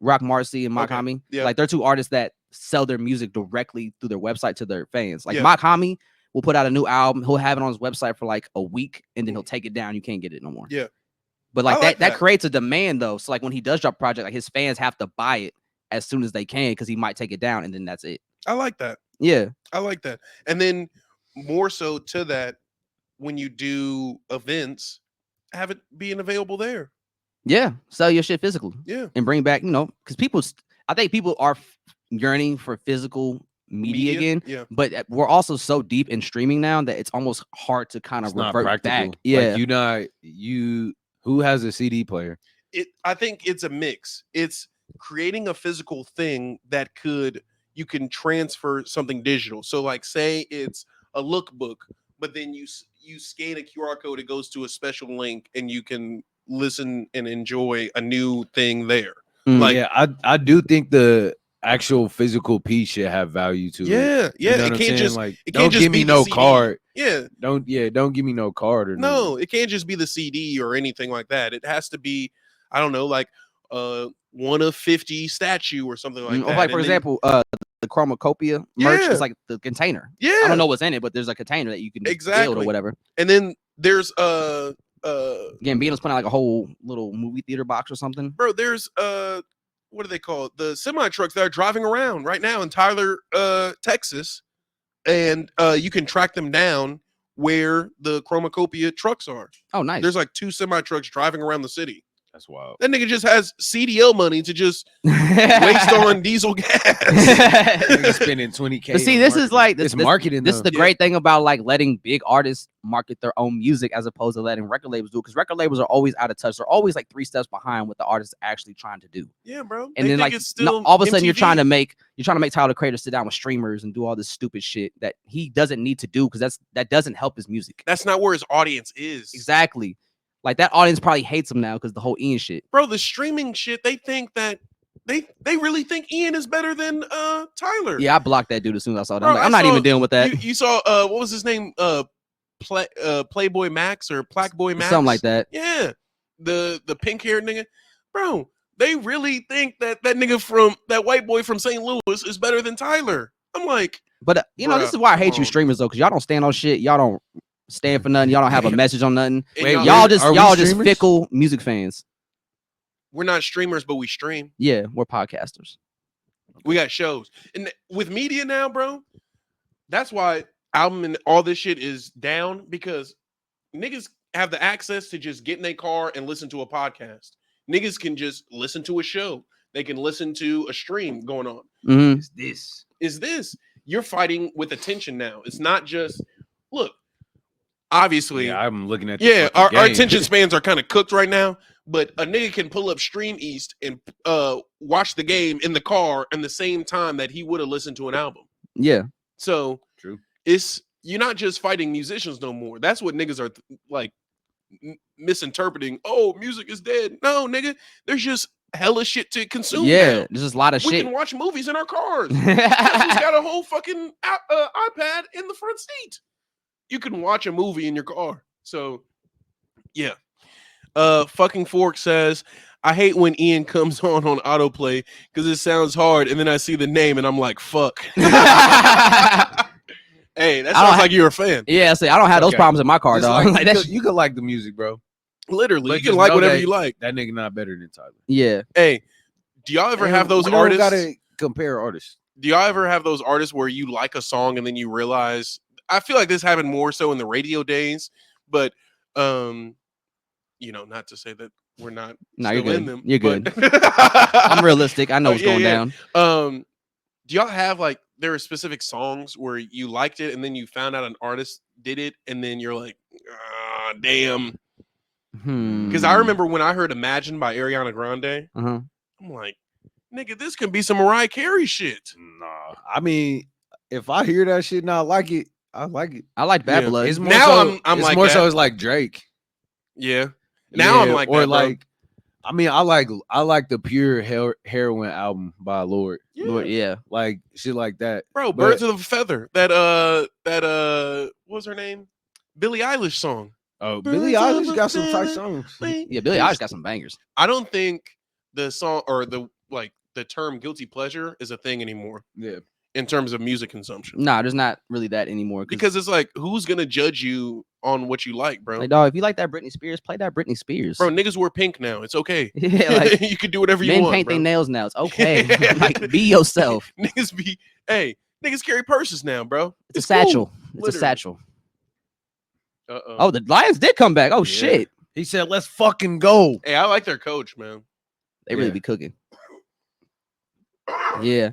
Rock Marcy and Mock Okay, Homie. yeah. Like they're two artists that sell their music directly through their website to their fans. Like Yeah. Mock Homie will put out a new album. He'll have it on his website for like a week and then he'll take it down. You can't get it no more. Yeah. But like, I like that that. creates a demand though. So like when he does drop a project, like his fans have to buy it as soon as they can because he might take it down and then that's it. I like that. Yeah. I like that. And then more so to that, when you do events, have it being available there. Yeah. Sell your shit physical Yeah. and bring back, because I think people are yearning for physical media again. Yeah. But we're also so deep in streaming now that it's almost hard to kind of It's not revert practical. back. Yeah. Like who has a CD player? I think it's a mix. It's creating a physical thing that you can transfer something digital. So like say it's a lookbook, but then you scan a QR code, it goes to a special link and you can listen and enjoy a new thing there. Mhm. Like Yeah, I do think the actual physical piece should have value to it. yeah. You know It what I'm can't saying? just like it don't can't just give me be the no CD. card. Yeah. Don't give me no card or No, nothing. it can't just be the CD or anything like that. It has to be, I don't know, like one of 50 statue or something like Or that. like for And then- example, the Chromacopia merch Yeah. is like the container. yeah, I don't know what's in it, but there's a container that you can build Exactly. or whatever. And then there's Gambino's putting out like a whole little movie theater box or something. bro, there's what do they call it? The semi trucks that are driving around right now in Tyler, Texas, and you can track them down where the Chromacopia trucks are. Oh, nice. There's like 2 semi trucks driving around the city. That's wild. That nigga just has CDL money to just waste on diesel gas. Nigga spending $20K. But see, on this is marketing. like it's marketing. This is though. the great thing about like letting big artists market their own music as opposed to letting record labels do. Because record labels are always out of touch. They're always like 3 steps behind what the artist is actually trying to do. Yeah, bro. And then like it's still all of a sudden you're MTV. trying to make Tyler the Creator sit down with streamers and do all this stupid shit that he doesn't need to do because that doesn't help his music. That's not where his audience is. Exactly. Like that audience probably hates him now because the whole Ian shit. Bro, the streaming shit, they think that they really think Ian is better than Tyler. Yeah, I blocked that dude as soon as I saw that. Bro, I'm, like, I'm not even dealing with that. You saw what was his name? Playboy Max or Blackboy Max? Something like that. Yeah. The pink haired nigga. Bro, they really think that nigga from that white boy from St. Louis is better than Tyler. I'm like, But you know, this is why I hate you streamers though, because y'all don't stand on shit. Y'all don't stand for nothing. Y'all don't have a message on nothing. Wait, y'all just streamers? fickle music fans. we're not streamers, but we stream. Yeah, we're podcasters. We got shows. And with media now, bro, that's why album and all this shit is down because niggas have the access to just get in their car and listen to a podcast. Niggas can just listen to a show. They can listen to a stream going on. Mm-hmm. Is this. You're fighting with attention now. It's not just, look, obviously, Yeah, I'm looking at. our game. attention spans are kind of cooked right now, but a nigga can pull up Stream East and watch the game in the car in the same time that he would have listened to an album. Yeah. So True. You're not just fighting musicians no more. That's what niggas are misinterpreting. Oh, music is dead. No, nigga, there's just hella shit to consume. Yeah, now. there's just a lot of We shit. can watch movies in our cars. He's got a whole fucking iPad in the front seat. You can watch a movie in your car. So, yeah. Fucking Fork says, I hate when Ian comes on autoplay because it sounds hard, and then I see the name and I'm like, fuck. Hey, that sounds like you're a fan. Yeah, see, I don't have those Okay. problems in my car, It's dog. like, Like, you could like the music, bro. Literally, But you just can like know whatever that you like. That nigga not better than Tyler. yeah. Hey, do y'all ever have those We don't artists? gotta compare artists. Do y'all ever have those artists where you like a song and then you realize? I feel like this happened more so in the radio days, but not to say that we're not. No, you're still in good. them, You're good. but- I'm realistic. I know what's going down. Do y'all have like there are specific songs where you liked it and then you found out an artist did it and then you're like, damn. Because I remember when I heard "Imagine" by Ariana Grande, Uh-huh. I'm like, nigga, this can be some Mariah Carey shit. Nah, I mean, if I hear that shit and I like it, I like it. I like Bad Yeah. Blood. It's more Now so, I'm it's like more that. so it's like Drake. Yeah. Now I'm Yeah, like or that, bro. like, I mean, I like the pure heroin album by Lord, Lord, yeah. like shit like that. Bro, But- Birds of a Feather. That what was her name? Billie Eilish song. Oh, Birds Billie of Eilish a got some tight feather. songs. Yeah, Billie Eilish got some bangers. I don't think the song or the term guilty pleasure is a thing anymore Yeah, in terms of music consumption. Nah, there's not really that anymore. Because it's like, who's gonna judge you on what you like, bro? like, dog, if you like that Britney Spears, play that Britney Spears. Bro, niggas wear pink now. It's okay. Yeah, like you can do whatever you men want. paint Bro. their nails now. It's okay. Like, be yourself. Niggas carry purses now, bro. It's a satchel. cool. It's Literally. a satchel. Uh-oh. Oh, the Lions did come back. Oh Yeah. shit. he said, "Let's fucking go." Hey, I like their coach, man. They really Yeah. be cooking. Yeah.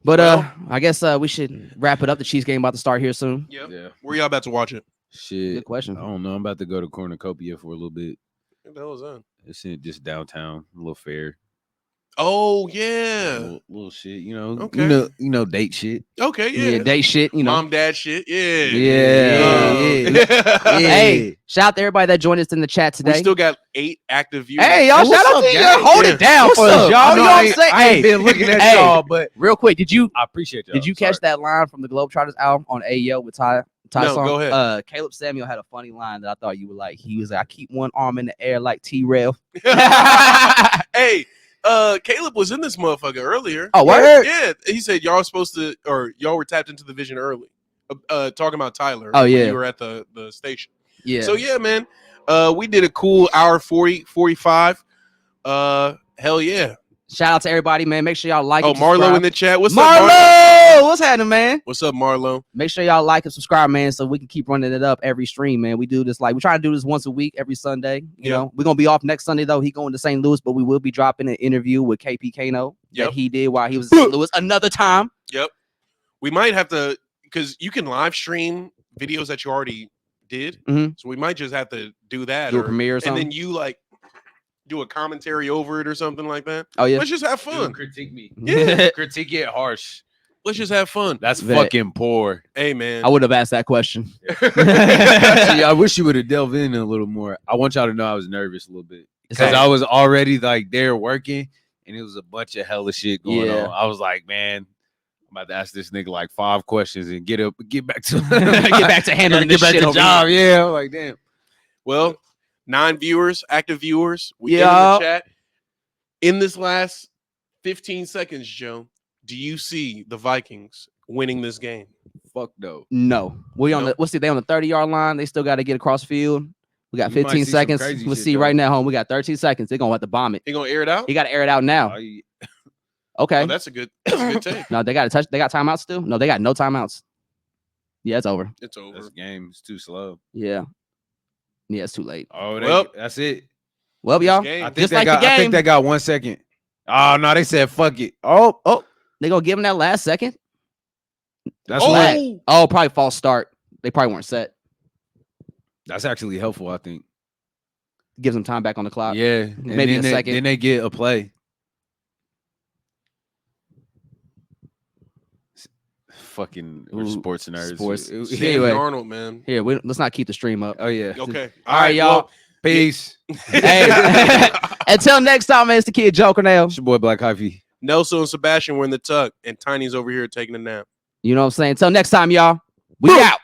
But Well- I guess we should wrap it up. The Chiefs game about to start here soon. Yep. Yeah, Where y'all about to watch it? shit. Good question. I don't know. I'm about to go to Chromakopia for a little bit. What the hell is that? It's in just downtown, a little fair, Oh yeah. little shit. You know, Okay. you know, date shit. Okay, Yeah, yeah. day shit, you know. Mom, dad shit. Yeah. Yeah. Hey, shout out to everybody that joined us in the chat We today. still got 8 active viewers. Hey, y'all, Hey, shout what's out up, to you. gang? Hold Yeah. it down What's for us, up? y'all. I You know what I'm saying? I ain't been looking at Hey. y'all, but Real quick, did you I appreciate y'all. catch that line from the Globetrotters album on Ayo with Ty No, song? go ahead. Caleb Samuel had a funny line that I thought you would like. He was like, I keep one arm in the air like T-Rail. Hey, Caleb was in this motherfucker earlier. Oh, word? Yeah, he said y'all were tapped into the vision early. Talking about Tyler. Oh, when yeah. you were at the station. Yeah. So yeah, man. We did a cool hour 45. Hell yeah. Shout out to everybody, man. Make sure y'all like. Oh, and Marlo subscribe. in the chat. What's Marlo? up, Marlo? What's happening, man? What's up, Marlo? Make sure y'all like and subscribe, man, so we can keep running it up every stream, man. We do this we try to do this once a week, every Sunday. You know, we're gonna be off next Sunday though. He going to St. Louis, but we will be dropping an interview with KP Kano that he did while he was in St. Louis another time. Yep. We might have to, because you can live stream videos that you already did. So we might just have to do that. Do a premiere or and something. then you do a commentary over it or something like that. Oh yeah. Let's just have fun. Dude, critique me. Yeah. Critique it harsh. Let's just have fun. That's fucking poor. Hey man. I would have asked that question. See, I wish you would have delved in a little more. I want y'all to know I was nervous a little bit because I was already there working, and it was a bunch of hella shit going on. I was like, man, I'm about to ask this nigga 5 questions and get back to handling this shit over job. here. Yeah, I'm like, damn. Well, 9 viewers, active viewers. We in Yeah. the chat. In this last 15 seconds, Joe, do you see the Vikings winning this game? Fuck no. No. We on they on the 30-yard line. They still got to get across field. We got You might 15 see some seconds. crazy Let's shit, see though. right now, home. We got 13 seconds. They're gonna have to bomb it. He gonna air it out? He got to air it out now. Okay. Oh, that's a good take. No, they got to touch. They got timeouts still. No, they got no timeouts. Yeah, it's over. It's over. This game is too slow. Yeah. Yeah, it's too late. Oh, Well, that's it. Well, y'all. game. I think Just they like got. the I think game. they got 1 second. Oh no, they said fuck it. Oh, They gonna give him that last second. that's Oh! right. Oh, probably false start. They probably weren't set. That's actually helpful, I think. Gives them time back on the clock. Yeah, and Maybe then a second. Then they get a play. Fucking Ooh, sports nerds. sports. Sam Anyway. Darnold, man. Here, let's not keep the stream up. Oh yeah. Okay. All right, y'all. Peace. Hey, until next time, man. It's the kid Joe Cornejo. It's your boy Black Hyphy. Nelson and Sebastian were in the tuck, and Tiny's over here taking a nap. You know what I'm saying? Until next time, y'all. We out.